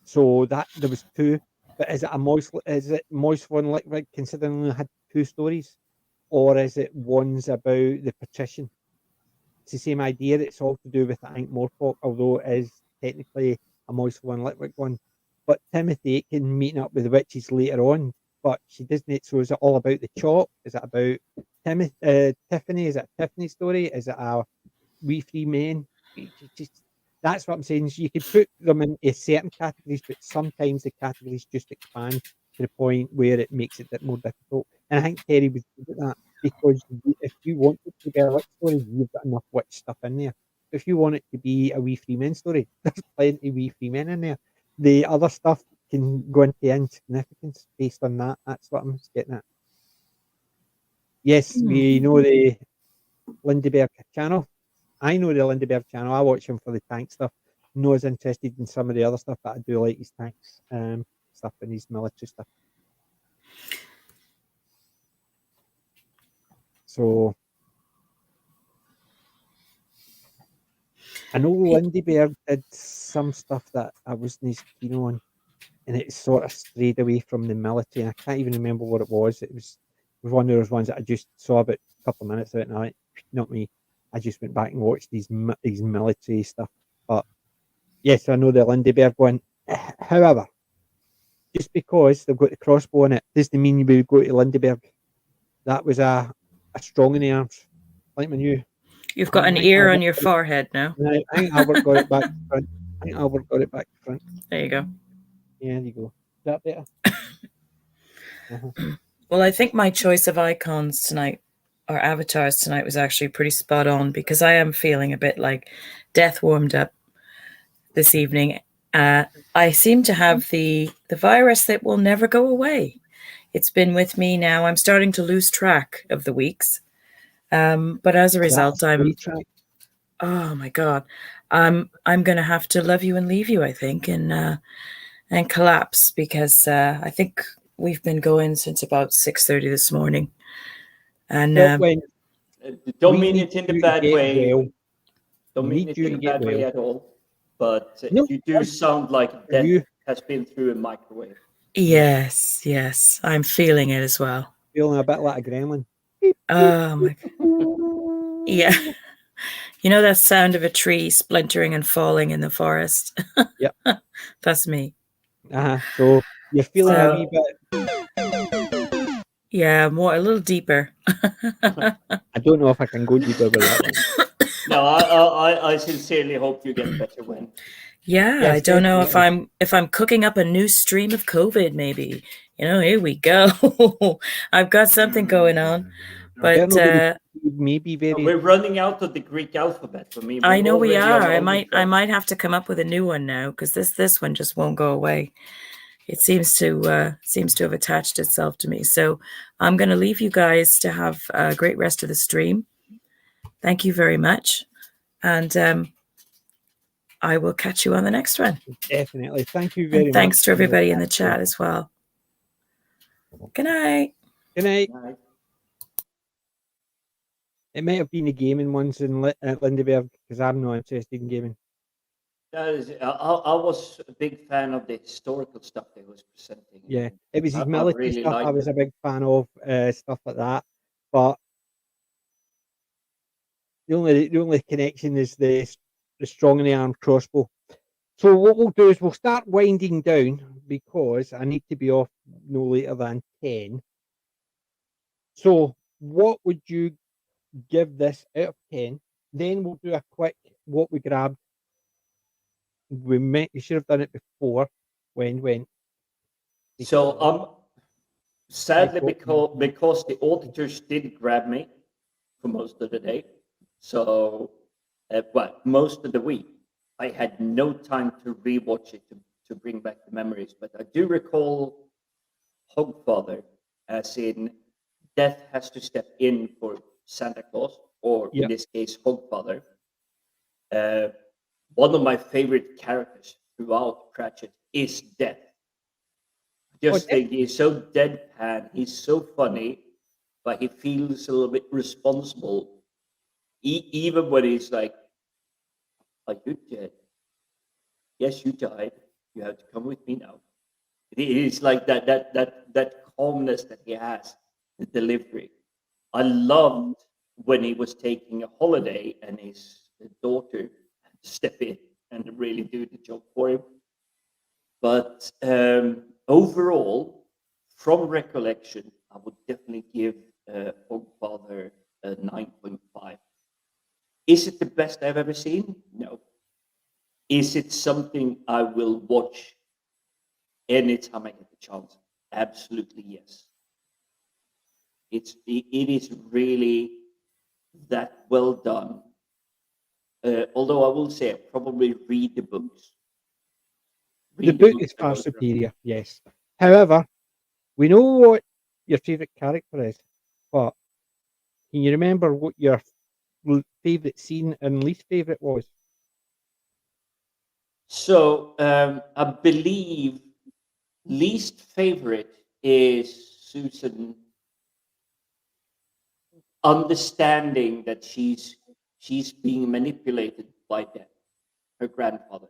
So that there was two. But is it Moist one Litwick considering it only had two stories? Or is it one's about the partition? It's the same idea. It's all to do with the Ink Morpork, although it is technically a Moist one Litwick one. But Timothy Aitken meeting up with the witches later on, but she doesn't. So is it all about the chop? Is it about Tiffany? Is it a Tiffany story? Is it a We Free Men? Just that's what I'm saying. Is you can put them in certain categories, but sometimes the categories just expand to the point where it makes it a bit more difficult. And I think Terry was good at that because if you want it to be a witch story, you've got enough witch stuff in there. If you want it to be a We Free Men story, there's plenty of We Free Men in there. The other stuff can go into insignificance based on that. That's what I'm getting at. Yes, we know the Lindeberg channel. I know the Lindeberg channel. I watch him for the tank stuff. Not as interested in some of the other stuff, but I do like his tanks stuff and his military stuff. So I know Lindeberg did some stuff that I wasn't as keen on, and it sort of strayed away from the military. And I can't even remember what it was. It was one of those ones that I just saw about a couple of minutes of it, and I not me. I just went back and watched these military stuff. But yes, I know the Lindeberg one. However, just because they've got the crossbow on it doesn't mean you would go to Lindeberg. That was a strong in the arms, like my new. You've got an ear on your forehead now. I think Albert got it back to front. There you go. Yeah, there you go. Is that better? Well, I think my choice of icons tonight or avatars tonight was actually pretty spot on because I am feeling a bit like death warmed up this evening. I seem to have the virus that will never go away. It's been with me now. I'm starting to lose track of the weeks. But as a result, oh my God, I'm going to have to love you and leave you, I think, and collapse because I think we've been going since about 6:30 this morning. And don't mean it in the bad way. Well. Don't mean it in a bad way at all. But No, you do sound like death has been through a microwave. yes, I'm feeling it as well. Feeling a bit like a gremlin. Oh my God. Yeah. You know that sound of a tree splintering and falling in the forest? Yep. That's me. So you're feeling a wee bit. Yeah, a little deeper. I don't know if I can go deeper with that one. No, I sincerely hope you get better when. Yeah, yes, I don't know if I'm cooking up a new stream of COVID. Maybe here we go. I've got something going on, but maybe we're running out of the Greek alphabet. I mean, I know we are. I might have to come up with a new one now because this one just won't go away. It seems to have attached itself to me. So I'm going to leave you guys to have a great rest of the stream. Thank you very much, and I will catch you on the next one. Definitely. Thank you very much. Thanks to everybody in the chat as well. Good night. Good night. It might have been the gaming ones at Lindeberg because I'm not interested in gaming. I was a big fan of the historical stuff they was presenting. Yeah, it was his military stuff. I was a big fan of stuff like that. But the only connection is the strong in the arm crossbow. So what we'll do is we'll start winding down because I need to be off no later than 10. So what would you give this out of 10? Then we'll do a quick what we grabbed we should have done it before When went. So sadly, thought- because the auditors did grab me for most of the day, so most of the week, I had no time to rewatch it to bring back the memories. But I do recall Hogfather, as in death has to step in for Santa Claus, or in Yep. this case, Hogfather. One of my favorite characters throughout Cratchit is Death. I just think he's so deadpan, he's so funny, but he feels a little bit responsible. Even when he's like, "Are you dead? Yes, you died. You have to come with me now." It's like that calmness that he has, the delivery. I loved when he was taking a holiday and his daughter had to step in and really do the job for him. But overall, from recollection, I would definitely give Hogfather a 9.5. Is it the best I've ever seen? No. Is it something I will watch anytime I get the chance? Absolutely yes. It is really that well done. Although I will say I probably read the books. The Read book books is I far wrote them. superior, yes. However, we know what your favourite character is, but can you remember what your favourite scene and least favourite was? So I believe least favorite is Susan understanding that she's being manipulated by death, her grandfather.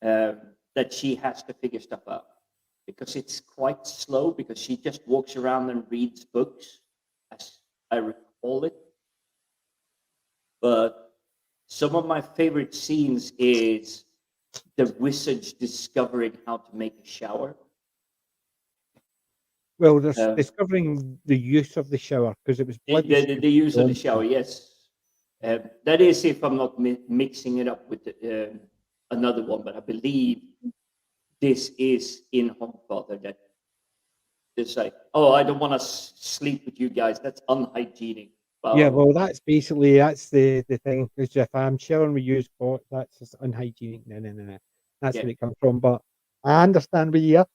That she has to figure stuff out because it's quite slow because she just walks around and reads books, as I recall it. But some of my favorite scenes is the wizards discovering how to make a shower. Well, there's Um, discovering the use of the shower because it was The, bloody the, the, stupid the use of the daunting. shower, yes. That is if I'm not mixing it up with another one, but I believe this is in Hogfather that it's like, oh, I don't want to sleep with you guys. That's unhygienic. Yeah, Well, well, that's the thing. Because if I'm showering with used pot, that's just unhygienic. No. That's yeah. where it comes from. But I understand where you are.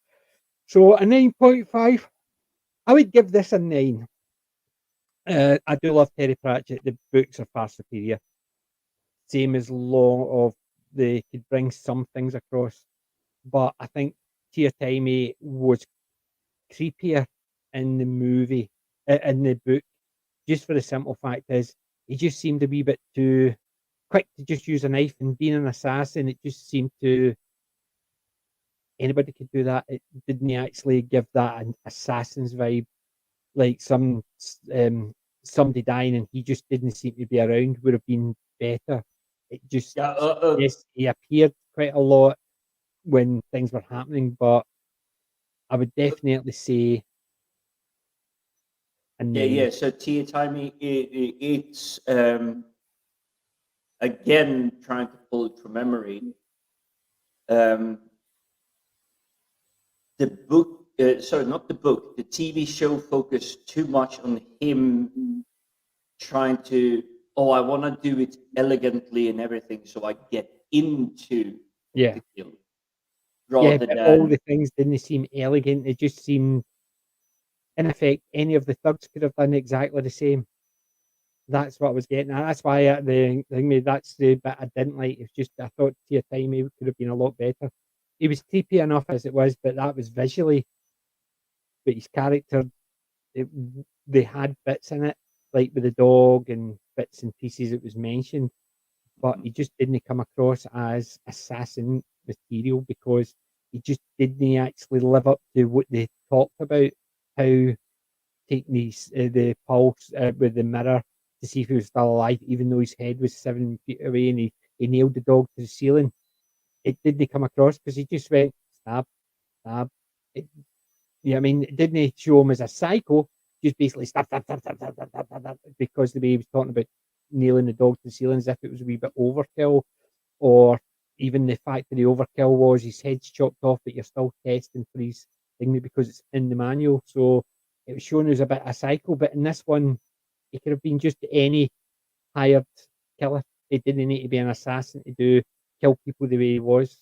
So a 9.5. I would give this a 9. I do love Terry Pratchett. The books are far superior. Same as Law of they could bring some things across, but I think Tia Timey was creepier in the movie, in the book, just for the simple fact is he just seemed a wee bit too quick to just use a knife and being an assassin. It just seemed to anybody could do that. It didn't actually give that an assassin's vibe, like somebody dying and he just didn't seem to be around would have been better. It just Yeah, yes, he appeared quite a lot when things were happening, but I would definitely say a yeah, 9. yeah. So Tia Timey, it's again trying to pull it from memory. Um, the book, sorry, not the book, the TV show focused too much on him trying to, oh, I want to do it elegantly and everything, so I get into Yeah. the kill Yeah, rather but all than the things didn't seem elegant. It just seemed, in effect, any of the thugs could have done exactly the same. That's what I was getting at. That's why the thing, that's the bit I didn't like. It's just I thought Tia Timey could have been a lot better. He was creepy enough as it was, but that was visually. But his character, it, they had bits in it, like with the dog and bits and pieces. It was mentioned, but he just didn't come across as assassin material because he just didn't actually live up to what they talked about. How taking the pulse with the mirror to see if he was still alive, even though his head was 7 feet away and he nailed the dog to the ceiling. It didn't come across because he just went stab, stab. It, yeah, I mean, it didn't show him as a psycho, just basically stab, stab, stab, stab, stab, stab, stab, stab, stab, because the way he was talking about nailing the dog to the ceiling as if it was a wee bit overkill or even the fact that the overkill was his head's chopped off, but you're still testing for his thing because it's in the manual. So it was shown as a bit of a cycle, but in this one, he could have been just any hired killer. It didn't need to be an assassin to kill people the way he was.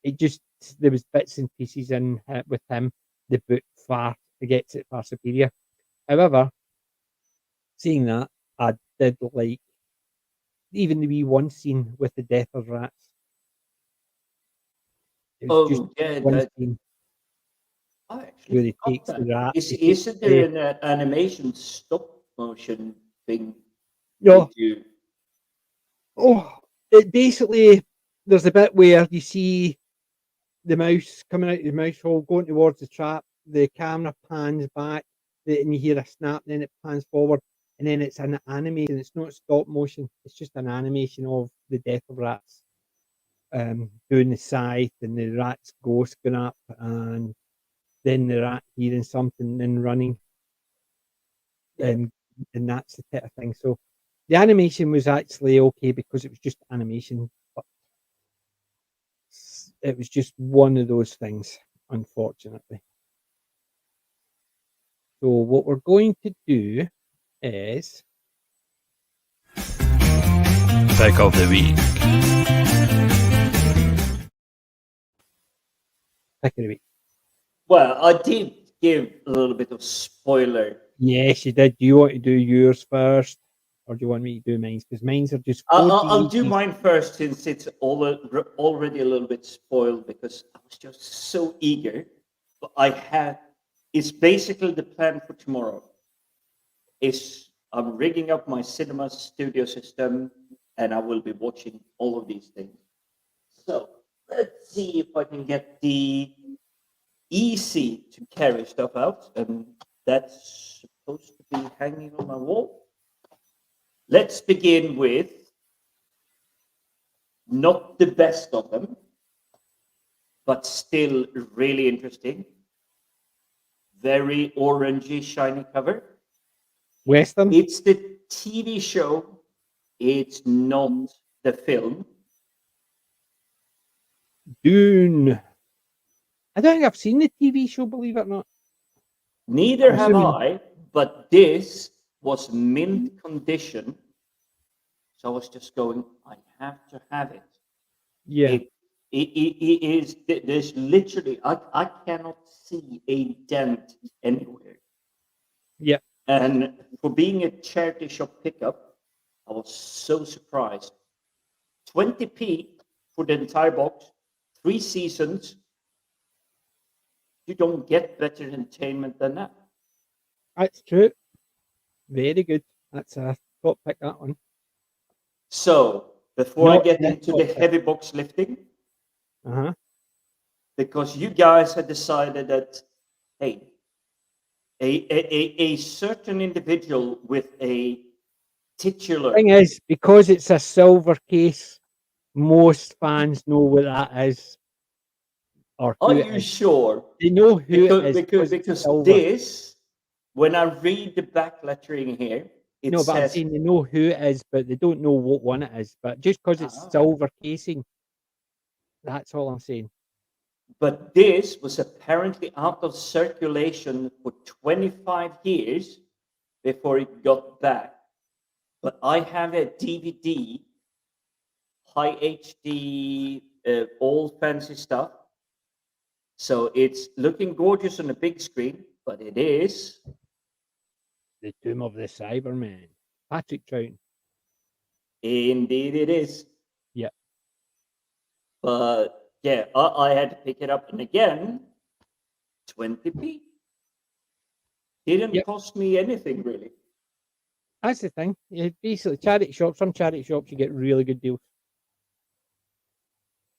It just there was bits and pieces in with him. The book gets it far superior. However, seeing that, I did like even the wee one scene with the death of rats. It was just yeah, one scene I where actually he got takes that. the rat. Isn't there an animation stop motion thing? No, Did you? oh, it basically there's a bit where you see the mouse coming out of the mouse hole, going towards the trap. The camera pans back, and you hear a snap. Then it pans forward, and then it's an animation. It's not stop motion. It's just an animation of the death of rats. Doing the scythe and the rat's ghost going up, and then the rat hearing something and running, and that's the type of thing. So the animation was actually okay because it was just animation, but it was just one of those things, unfortunately. So what we're going to do is Pick of the week. pick of the week. Well, I did give a little bit of spoiler. Yes, you did. Do you want to do yours first, or do you want me to do mine? Because mine's are just. I'll do mine first since it's already a little bit spoiled because I was just so eager. But it's basically the plan for tomorrow. I'm rigging up my cinema studio system and I will be watching all of these things. So let's see if I can get the easy to carry stuff out. And that's supposed to be hanging on my wall. Let's begin with not the best of them, but still really interesting. Very orangey, shiny cover. Western. It's the TV show. It's not the film. Dune. I don't think I've seen the TV show, believe it or not. Neither I'm have assuming- I, but this was mint condition. So I was just going, I have to have it. Yeah. It is, there's literally, I cannot see a dent anywhere. Yeah. And for being a charity shop pickup, I was so surprised. 20p for the entire box, 3 seasons. You don't get better entertainment than that. That's true. Very good. That's a top pick, that one. So before I Not get that into top the pick. heavy box lifting, Uh-huh. because you guys had decided that, hey, a certain individual with a titular. Thing is, because it's a silver case, most fans know what that is. Or Are who it you is. sure? They know who Because, it is because, it's because silver. this, when I read the back lettering here, it No, but I'm says, saying they know who it is, but they don't know what one it is. But just because it's Ah. silver casing, that's all I'm saying. but this was apparently out of circulation for 25 years before it got back. But I have a DVD, high HD, all fancy stuff. So it's looking gorgeous on a big screen, but it is. The Tomb of the Cybermen. Patrick Troughton. Indeed, it is. Yeah. But yeah, I had to pick it up. And again, 20p. Didn't Yep. cost me anything really. That's the thing. Yeah, basically, charity shops. Some charity shops you get really good deals.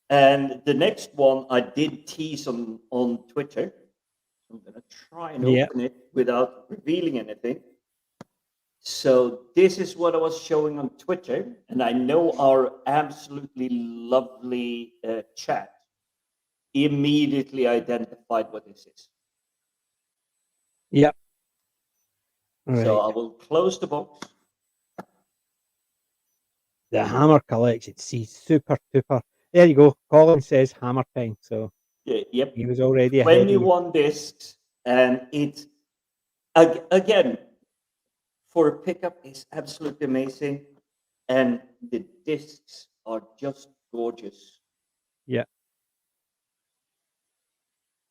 And the next one I did tease on Twitter. I'm going to try and Yeah. open it without revealing anything. So this is what I was showing on Twitter. And I know our absolutely lovely chat immediately identified what this is. Yep. Right. So I will close the box. The Hammer Collection. See, super duper. There you go. Colin says hammer time. So Yeah, yep. he was already ahead of you. 21 discs, and it again for a pickup is absolutely amazing, and the discs are just gorgeous.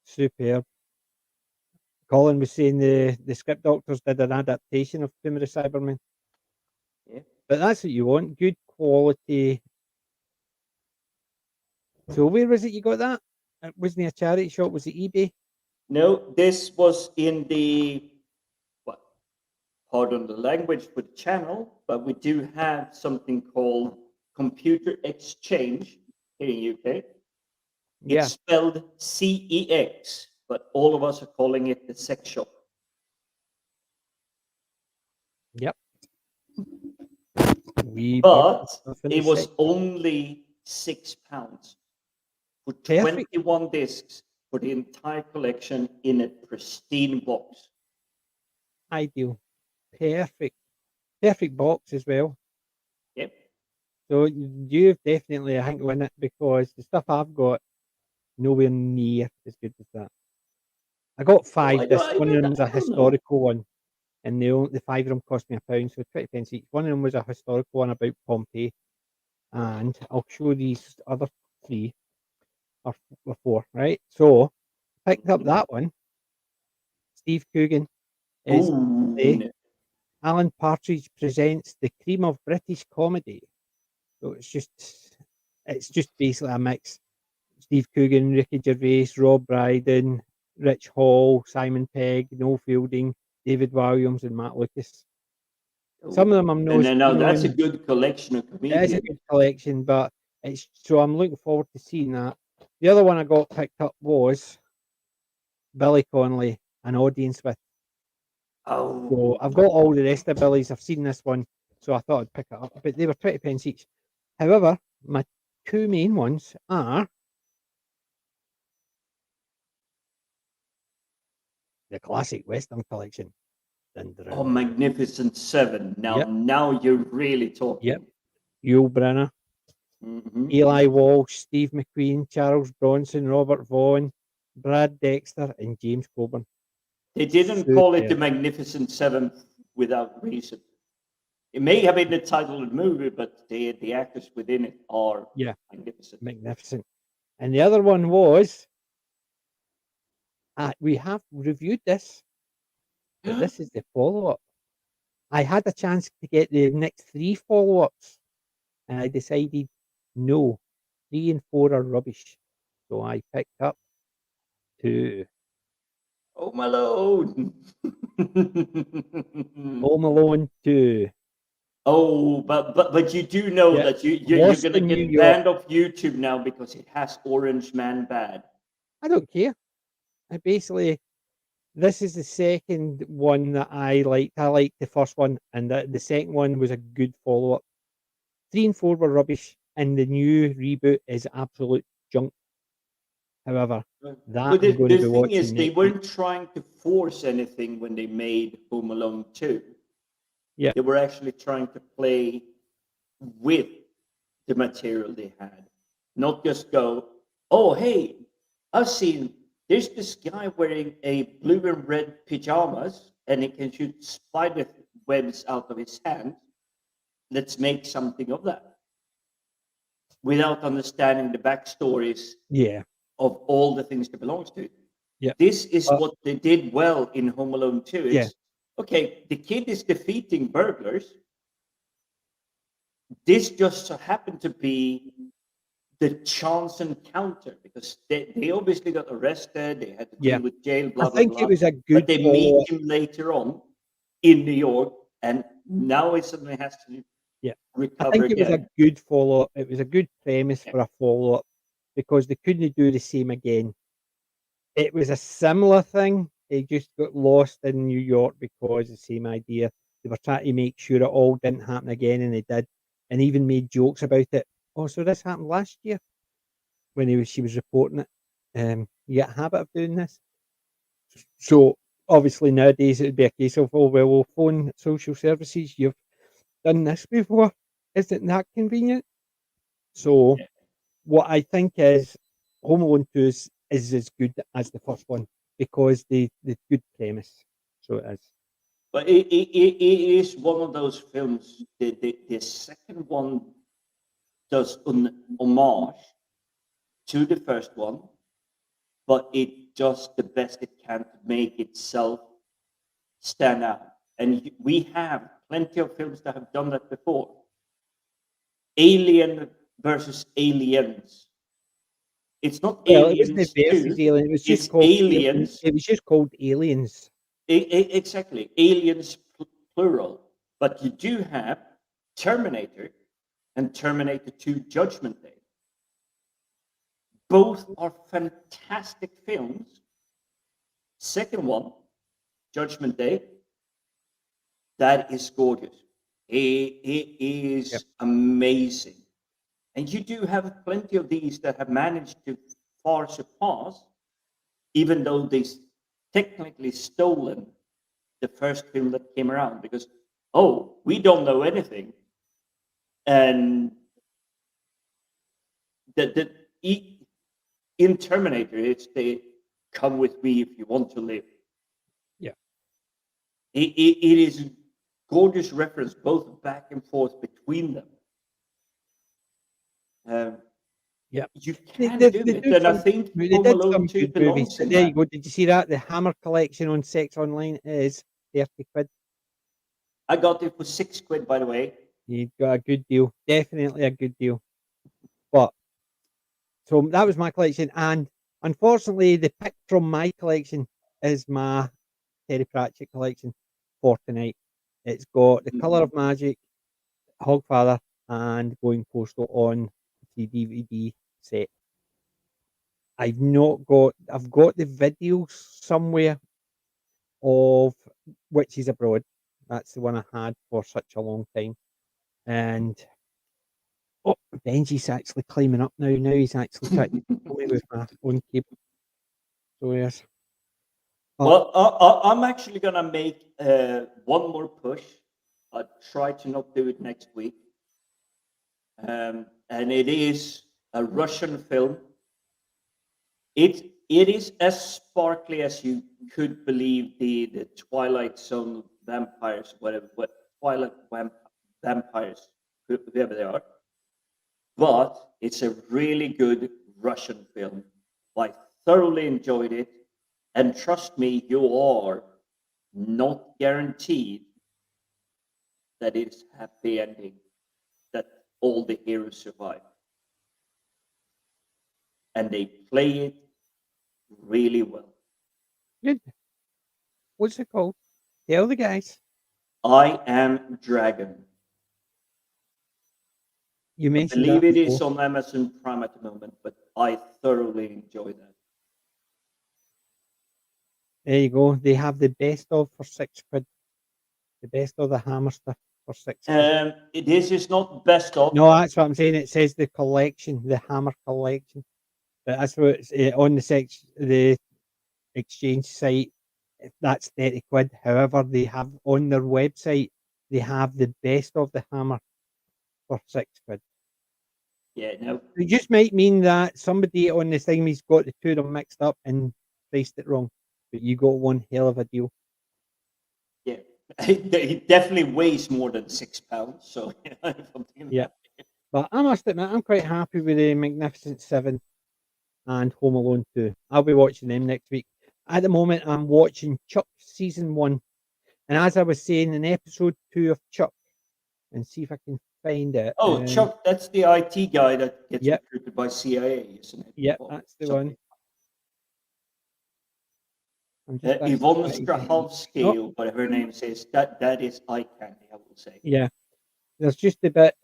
Superb. Colin was saying the script doctors did an adaptation of Tomb of the Cybermen. Yeah. But that's what you want. Good quality. So where was it you got that? It wasn't a charity shop, was it eBay? No, this was in the what? Pardon the language for the channel, but we do have something called Computer Exchange here in UK. Yeah. It's spelled CEX, but all of us are calling it the sex shop. Yep. We But stuff in the it was section. only £6 for Perfect. 21 discs for the entire collection in a pristine box. Ideal. Perfect. Perfect box as well. Yep. So you've definitely, I think, won it because the stuff I've got nowhere near as good as that. I got five. One of them was a historical one, and the 5 of them cost me £1, so 20 pence each. One of them was a historical one about Pompeii, and I'll show these other 3 or 4. Right, so picked up that one. Steve Coogan is Ooh, Alan Partridge presents the cream of British comedy. So it's just basically a mix. Steve Coogan, Ricky Gervais, Rob Brydon, Rich Hall, Simon Pegg, Noel Fielding, David Williams, and Matt Lucas. Some of them I'm not. no, that's a good collection of It comedians. is a good collection, but it's so I'm looking forward to seeing that. The other one I got picked up was Billy Connolly, An Audience With. Oh, So I've got all the rest of Billy's. I've seen this one, so I thought I'd pick it up. But they were 20 pence each. However, my 2 main ones are the classic Western collection. oh, Magnificent Seven. Now you're really talking. Yep. Yul Brynner, Mhm. Eli Walsh, Steve McQueen, Charles Bronson, Robert Vaughan, Brad Dexter, and James Coburn. They didn't call it the Superb. Magnificent Seven without reason. It may have been the title of the movie, but the actors within it are magnificent. Magnificent. And the other one was, we have reviewed this, but this is the follow-up. I had a chance to get the next 3 follow-ups, and I decided, no, 3 and 4 are rubbish. So I picked up 2. Home Alone. Home Alone 2. Oh, but you do know Yeah. that you're Lost gonna in New get York. banned off YouTube now because it has Orange Man bad. I don't care. This is the second one that I liked. I liked the first one, and the second one was a good follow-up. 3 and 4 were rubbish, and the new reboot is absolute junk. However, that But the I'm going to be thing watching is, they next week. weren't trying to force anything when they made Home Alone 2. Yeah. They were actually trying to play with the material they had, not just go, oh, hey, I've seen there's this guy wearing a blue and red pajamas and he can shoot spider webs out of his hand. Let's make something of that without understanding the backstories Yeah. of all the things that belongs to it. Yeah. This is what they did well in Home Alone 2. It's okay, the kid is defeating burglars. This just so happened to be the chance encounter because they obviously got arrested, they had to deal with jail, blah, I blah, think blah. it was a But good they follow-up. meet him later on in New York, and now it suddenly has to recover I think it was again. a good follow-up. It was a good premise for a follow-up because they couldn't do the same again. It was a similar thing. They just got lost in New York because the same idea. They were trying to make sure it all didn't happen again, and they did, and even made jokes about it. Oh, so this happened last year when she was reporting it. You get a habit of doing this. So obviously nowadays it would be a case of, oh well, we'll phone social services. You've done this before. Isn't that convenient? So what I think is Home Alone 2 is as good as the first one because the good premise. So it is. But it is one of those films. The second one does an homage to the first one, but it does the best it can to make itself stand out. And we have plenty of films that have done that before. Alien versus Aliens. It's not Well, it wasn't Aliens versus 2, Alien. It was just it's called Aliens. It was just called Aliens. Exactly, Aliens plural. But you do have Terminator and Terminator 2 Judgment Day. Both are fantastic films. Second one, Judgment Day, that is gorgeous. It is Yep. amazing. And you do have plenty of these that have managed to far surpass, even though they technically stolen the first film that came around because, oh, we don't know anything. And in Terminator, it's the come with me if you want to live. Yeah. It is a gorgeous reference, both back and forth between them. Yeah. You They can did- do they it, do and I some- think They Home did Alone some 2 good movies. belongs in There that. you go. Did you see that? The Hammer collection on Sex Online is 30 quid. I got it for £6, by the way. You got a good deal. Definitely a good deal. But so that was my collection, and unfortunately, the pick from my collection is my Terry Pratchett collection for tonight. It's got The Colour of Magic, Hogfather, and Going Postal on the DVD set. I've got the video somewhere of Witches Abroad. That's the one I had for such a long time. And oh, Benji's actually climbing up now. Now he's actually trying to kill me with my own cable. So yes. Well, I'm actually going to make one more push. I'll try to not do it next week. And it is a Russian film. It is as sparkly as you could believe the Twilight Zone vampires, what Twilight vampires, whoever they are. But it's a really good Russian film. I thoroughly enjoyed it. And trust me, you are not guaranteed that it's happy ending, that all the heroes survive. And they play it really well. Good. What's it called? Tell the guys. I Am Dragon. You I mentioned believe that it is before. on Amazon Prime at the moment, but I thoroughly enjoy that. There you go. They have the best of for 6 quid. The best of the Hammer stuff for 6 quid. This is not best of. No, that's what I'm saying. It says the collection, the Hammer collection. But that's what it's on the exchange site. That's 30 quid. However, they have on their website, they have the best of the Hammer for 6 quid. Yeah, no. It just might mean that somebody on this thing has got the two of them mixed up and priced it wrong. But you got one hell of a deal. Yeah, it definitely weighs more than £6. So Yeah. But I must admit, I'm quite happy with the Magnificent Seven and Home Alone 2. I'll be watching them next week. At the moment, I'm watching Chuck Season 1. And as I was saying, in episode 2 of Chuck, and see if I can find it. Oh, Chuck, that's the IT guy that gets Yep. recruited by CIA, isn't it? Yep, Or that's the something. one. I'm just actually Yvonne trying to get- Strahovski, Oh. or whatever her name is, that is eye candy, I will say. Yeah. There's just a bit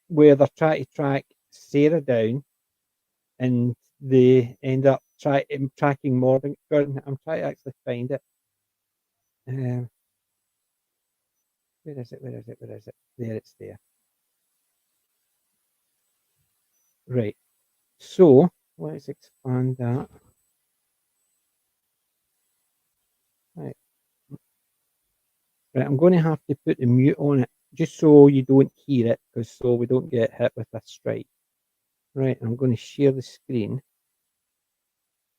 where they're trying to track Sarah down and they end up tracking Morgan. I'm trying to actually find it. Where is it? Where is it? Where is it? There, it's there. Right. So let's expand that. Right. Right. I'm going to have to put the mute on it just so you don't hear it, because so we don't get hit with a strike. Right, I'm going to share the screen.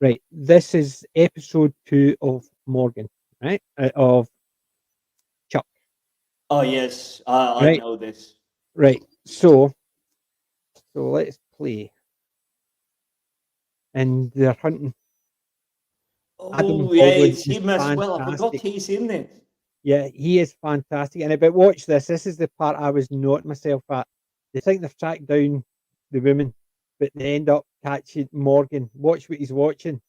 Right, this is episode 2 of Morgan, right? Of Chuck. Oh yes, I Right. know this. Right, so let's play. And they're hunting. Adam Oh yeah, Baldwin it's is him as well. I forgot fantastic. he's in it. Yeah, he is fantastic. And but watch this. This is the part I was not myself at. They think they've tracked down the woman, but they end up catching Morgan. Watch what he's watching.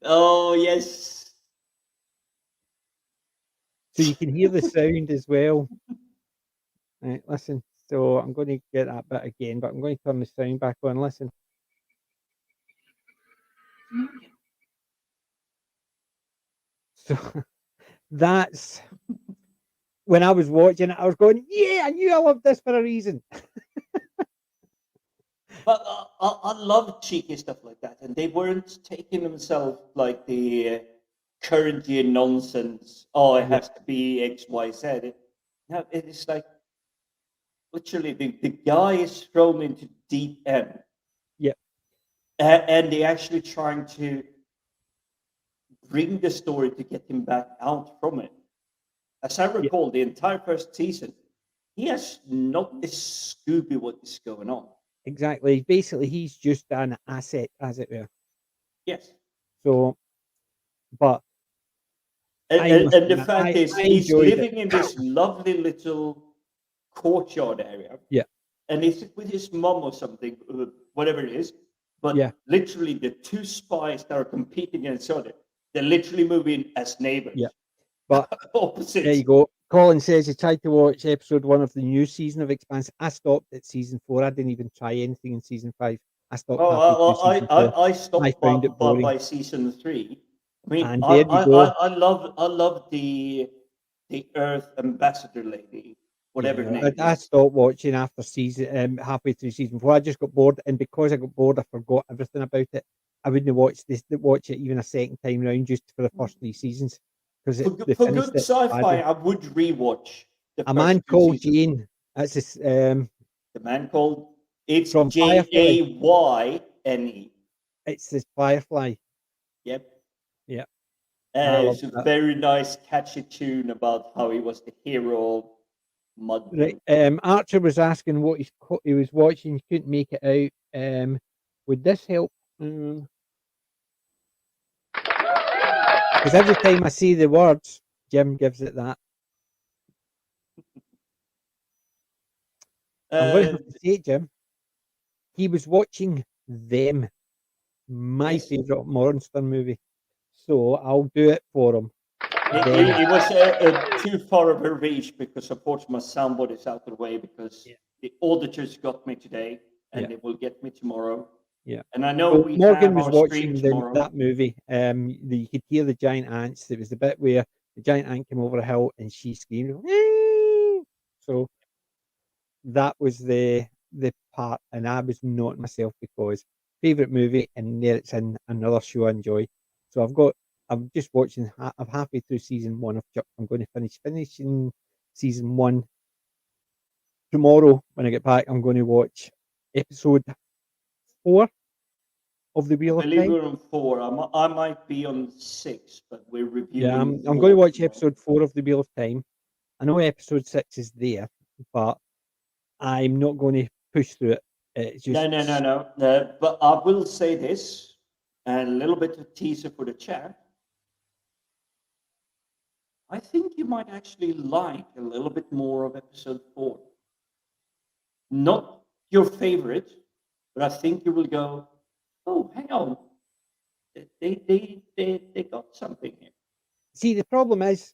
Oh yes. So you can hear the sound as well. Right, listen. So I'm going to get that bit again, but I'm going to turn the sound back on. Listen. So that's when I was watching it, I was going, yeah, I knew I loved this for a reason. But I love cheeky stuff like that, and they weren't taking themselves like the current year nonsense. Oh, it Yeah. has to be X, Y, Z. No, it is like literally the guy is thrown into deep end. Yep. And they're actually trying to bring the story to get him back out from it. As I recall, the entire first season, he has not a Scooby what is going on. Exactly. Basically, he's just an asset, as it were. Yes. So, but And must the admit, fact is, I he's enjoyed it. living in this lovely little courtyard area. Yeah. And he's with his mom or something, whatever it is. But Yeah. literally, the two spies that are competing against each other, they're literally moving as neighbors. Yeah. But opposite. there you go. Colin says he tried to watch episode 1 of the new season of Expanse. I stopped at season 4. I didn't even try anything in season 5. I stopped halfway through season 4. I stopped I found it boring. by season 3. I mean, And there you go. I love the Earth Ambassador lady, whatever her name I is. stopped watching after season halfway through season 4. I just got bored, and because I got bored, I forgot everything about it. I wouldn't watch it even a second time round just for the first 3 seasons. Because For good sci-fi, I would rewatch the A Man first 2 Called seasons. Jane. That's his, The Man Called. It's from Firefly. Jayne. It's this Firefly. Yep. Yeah. It's a very nice, catchy tune about how he was the hero of Mud. Right. Archer was asking what he was watching. He couldn't make it out. Would this help? Because every time I see the words, Jim gives it that. I'm going to have to say it, Jim. He was watching Them, my favourite monster movie. So I'll do it for him. It was too far of a reach because, unfortunately, my soundboard is out of the way because the auditors got me today and they will get me tomorrow. Yeah. And I know we Morgan have was our watching stream tomorrow. that movie. You could hear the giant ants. It was the bit where the giant ant came over a hill and she screamed. "Wee!" So that was the part, and I was not myself because favorite movie, and there it's in another show I enjoy. So I'm just watching. I'm halfway through season 1 of Chuck. I'm going to finishing season 1 tomorrow when I get back. I'm going to watch episode 4 of the Wheel I of believe Time. we're on 4. I might be on 6, but we're reviewing. Yeah, I'm going to watch episode 4 of the Wheel of Time. I know episode 6 is there, but I'm not going to push through it. It's just No. But I will say this, and a little bit of teaser for the chat. I think you might actually like a little bit more of episode 4. Not your favorite, but I think you will go, oh, hang on. They got something here. See, the problem is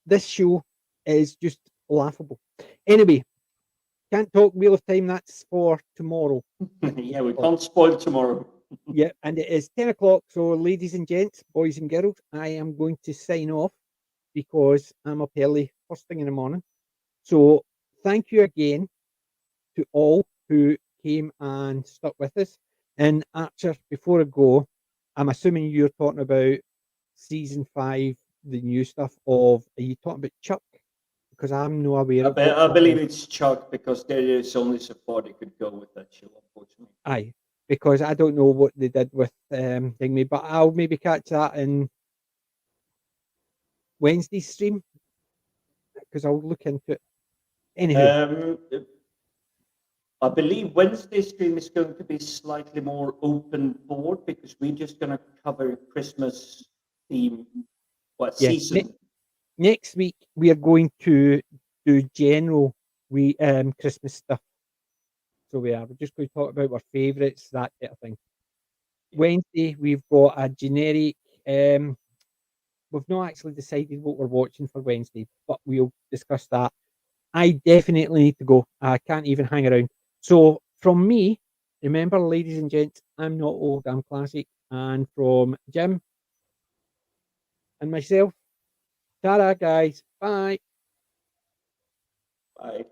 this show is just laughable. Anyway, can't talk Wheel of Time. That's for tomorrow. Yeah, we can't spoil tomorrow. Yeah, and it is 10 o'clock. So, ladies and gents, boys and girls, I am going to sign off because I'm up early first thing in the morning. So, thank you again to all who came and stuck with us. And Archer, before I go, I'm assuming you're talking about season 5, the new stuff of. Are you talking about Chuck? because I'm not aware of. I believe it's Chuck because there is only so far they could go with that show, unfortunately. Aye, because I don't know what they did with Thingy, but I'll maybe catch that in Wednesday's stream because I'll look into it. Anyhow, I believe Wednesday's stream is going to be slightly more open board because we're just going to cover Christmas theme, Yeah, season. next week we are going to do general Christmas stuff. So we're just going to talk about our favourites, that kind of thing. Wednesday we've got a generic. We've not actually decided what we're watching for Wednesday, but we'll discuss that. I definitely need to go. I can't even hang around. So from me, remember, ladies and gents, I'm not old, I'm classic. And from Jim and myself, ta-ra, guys. Bye. Bye.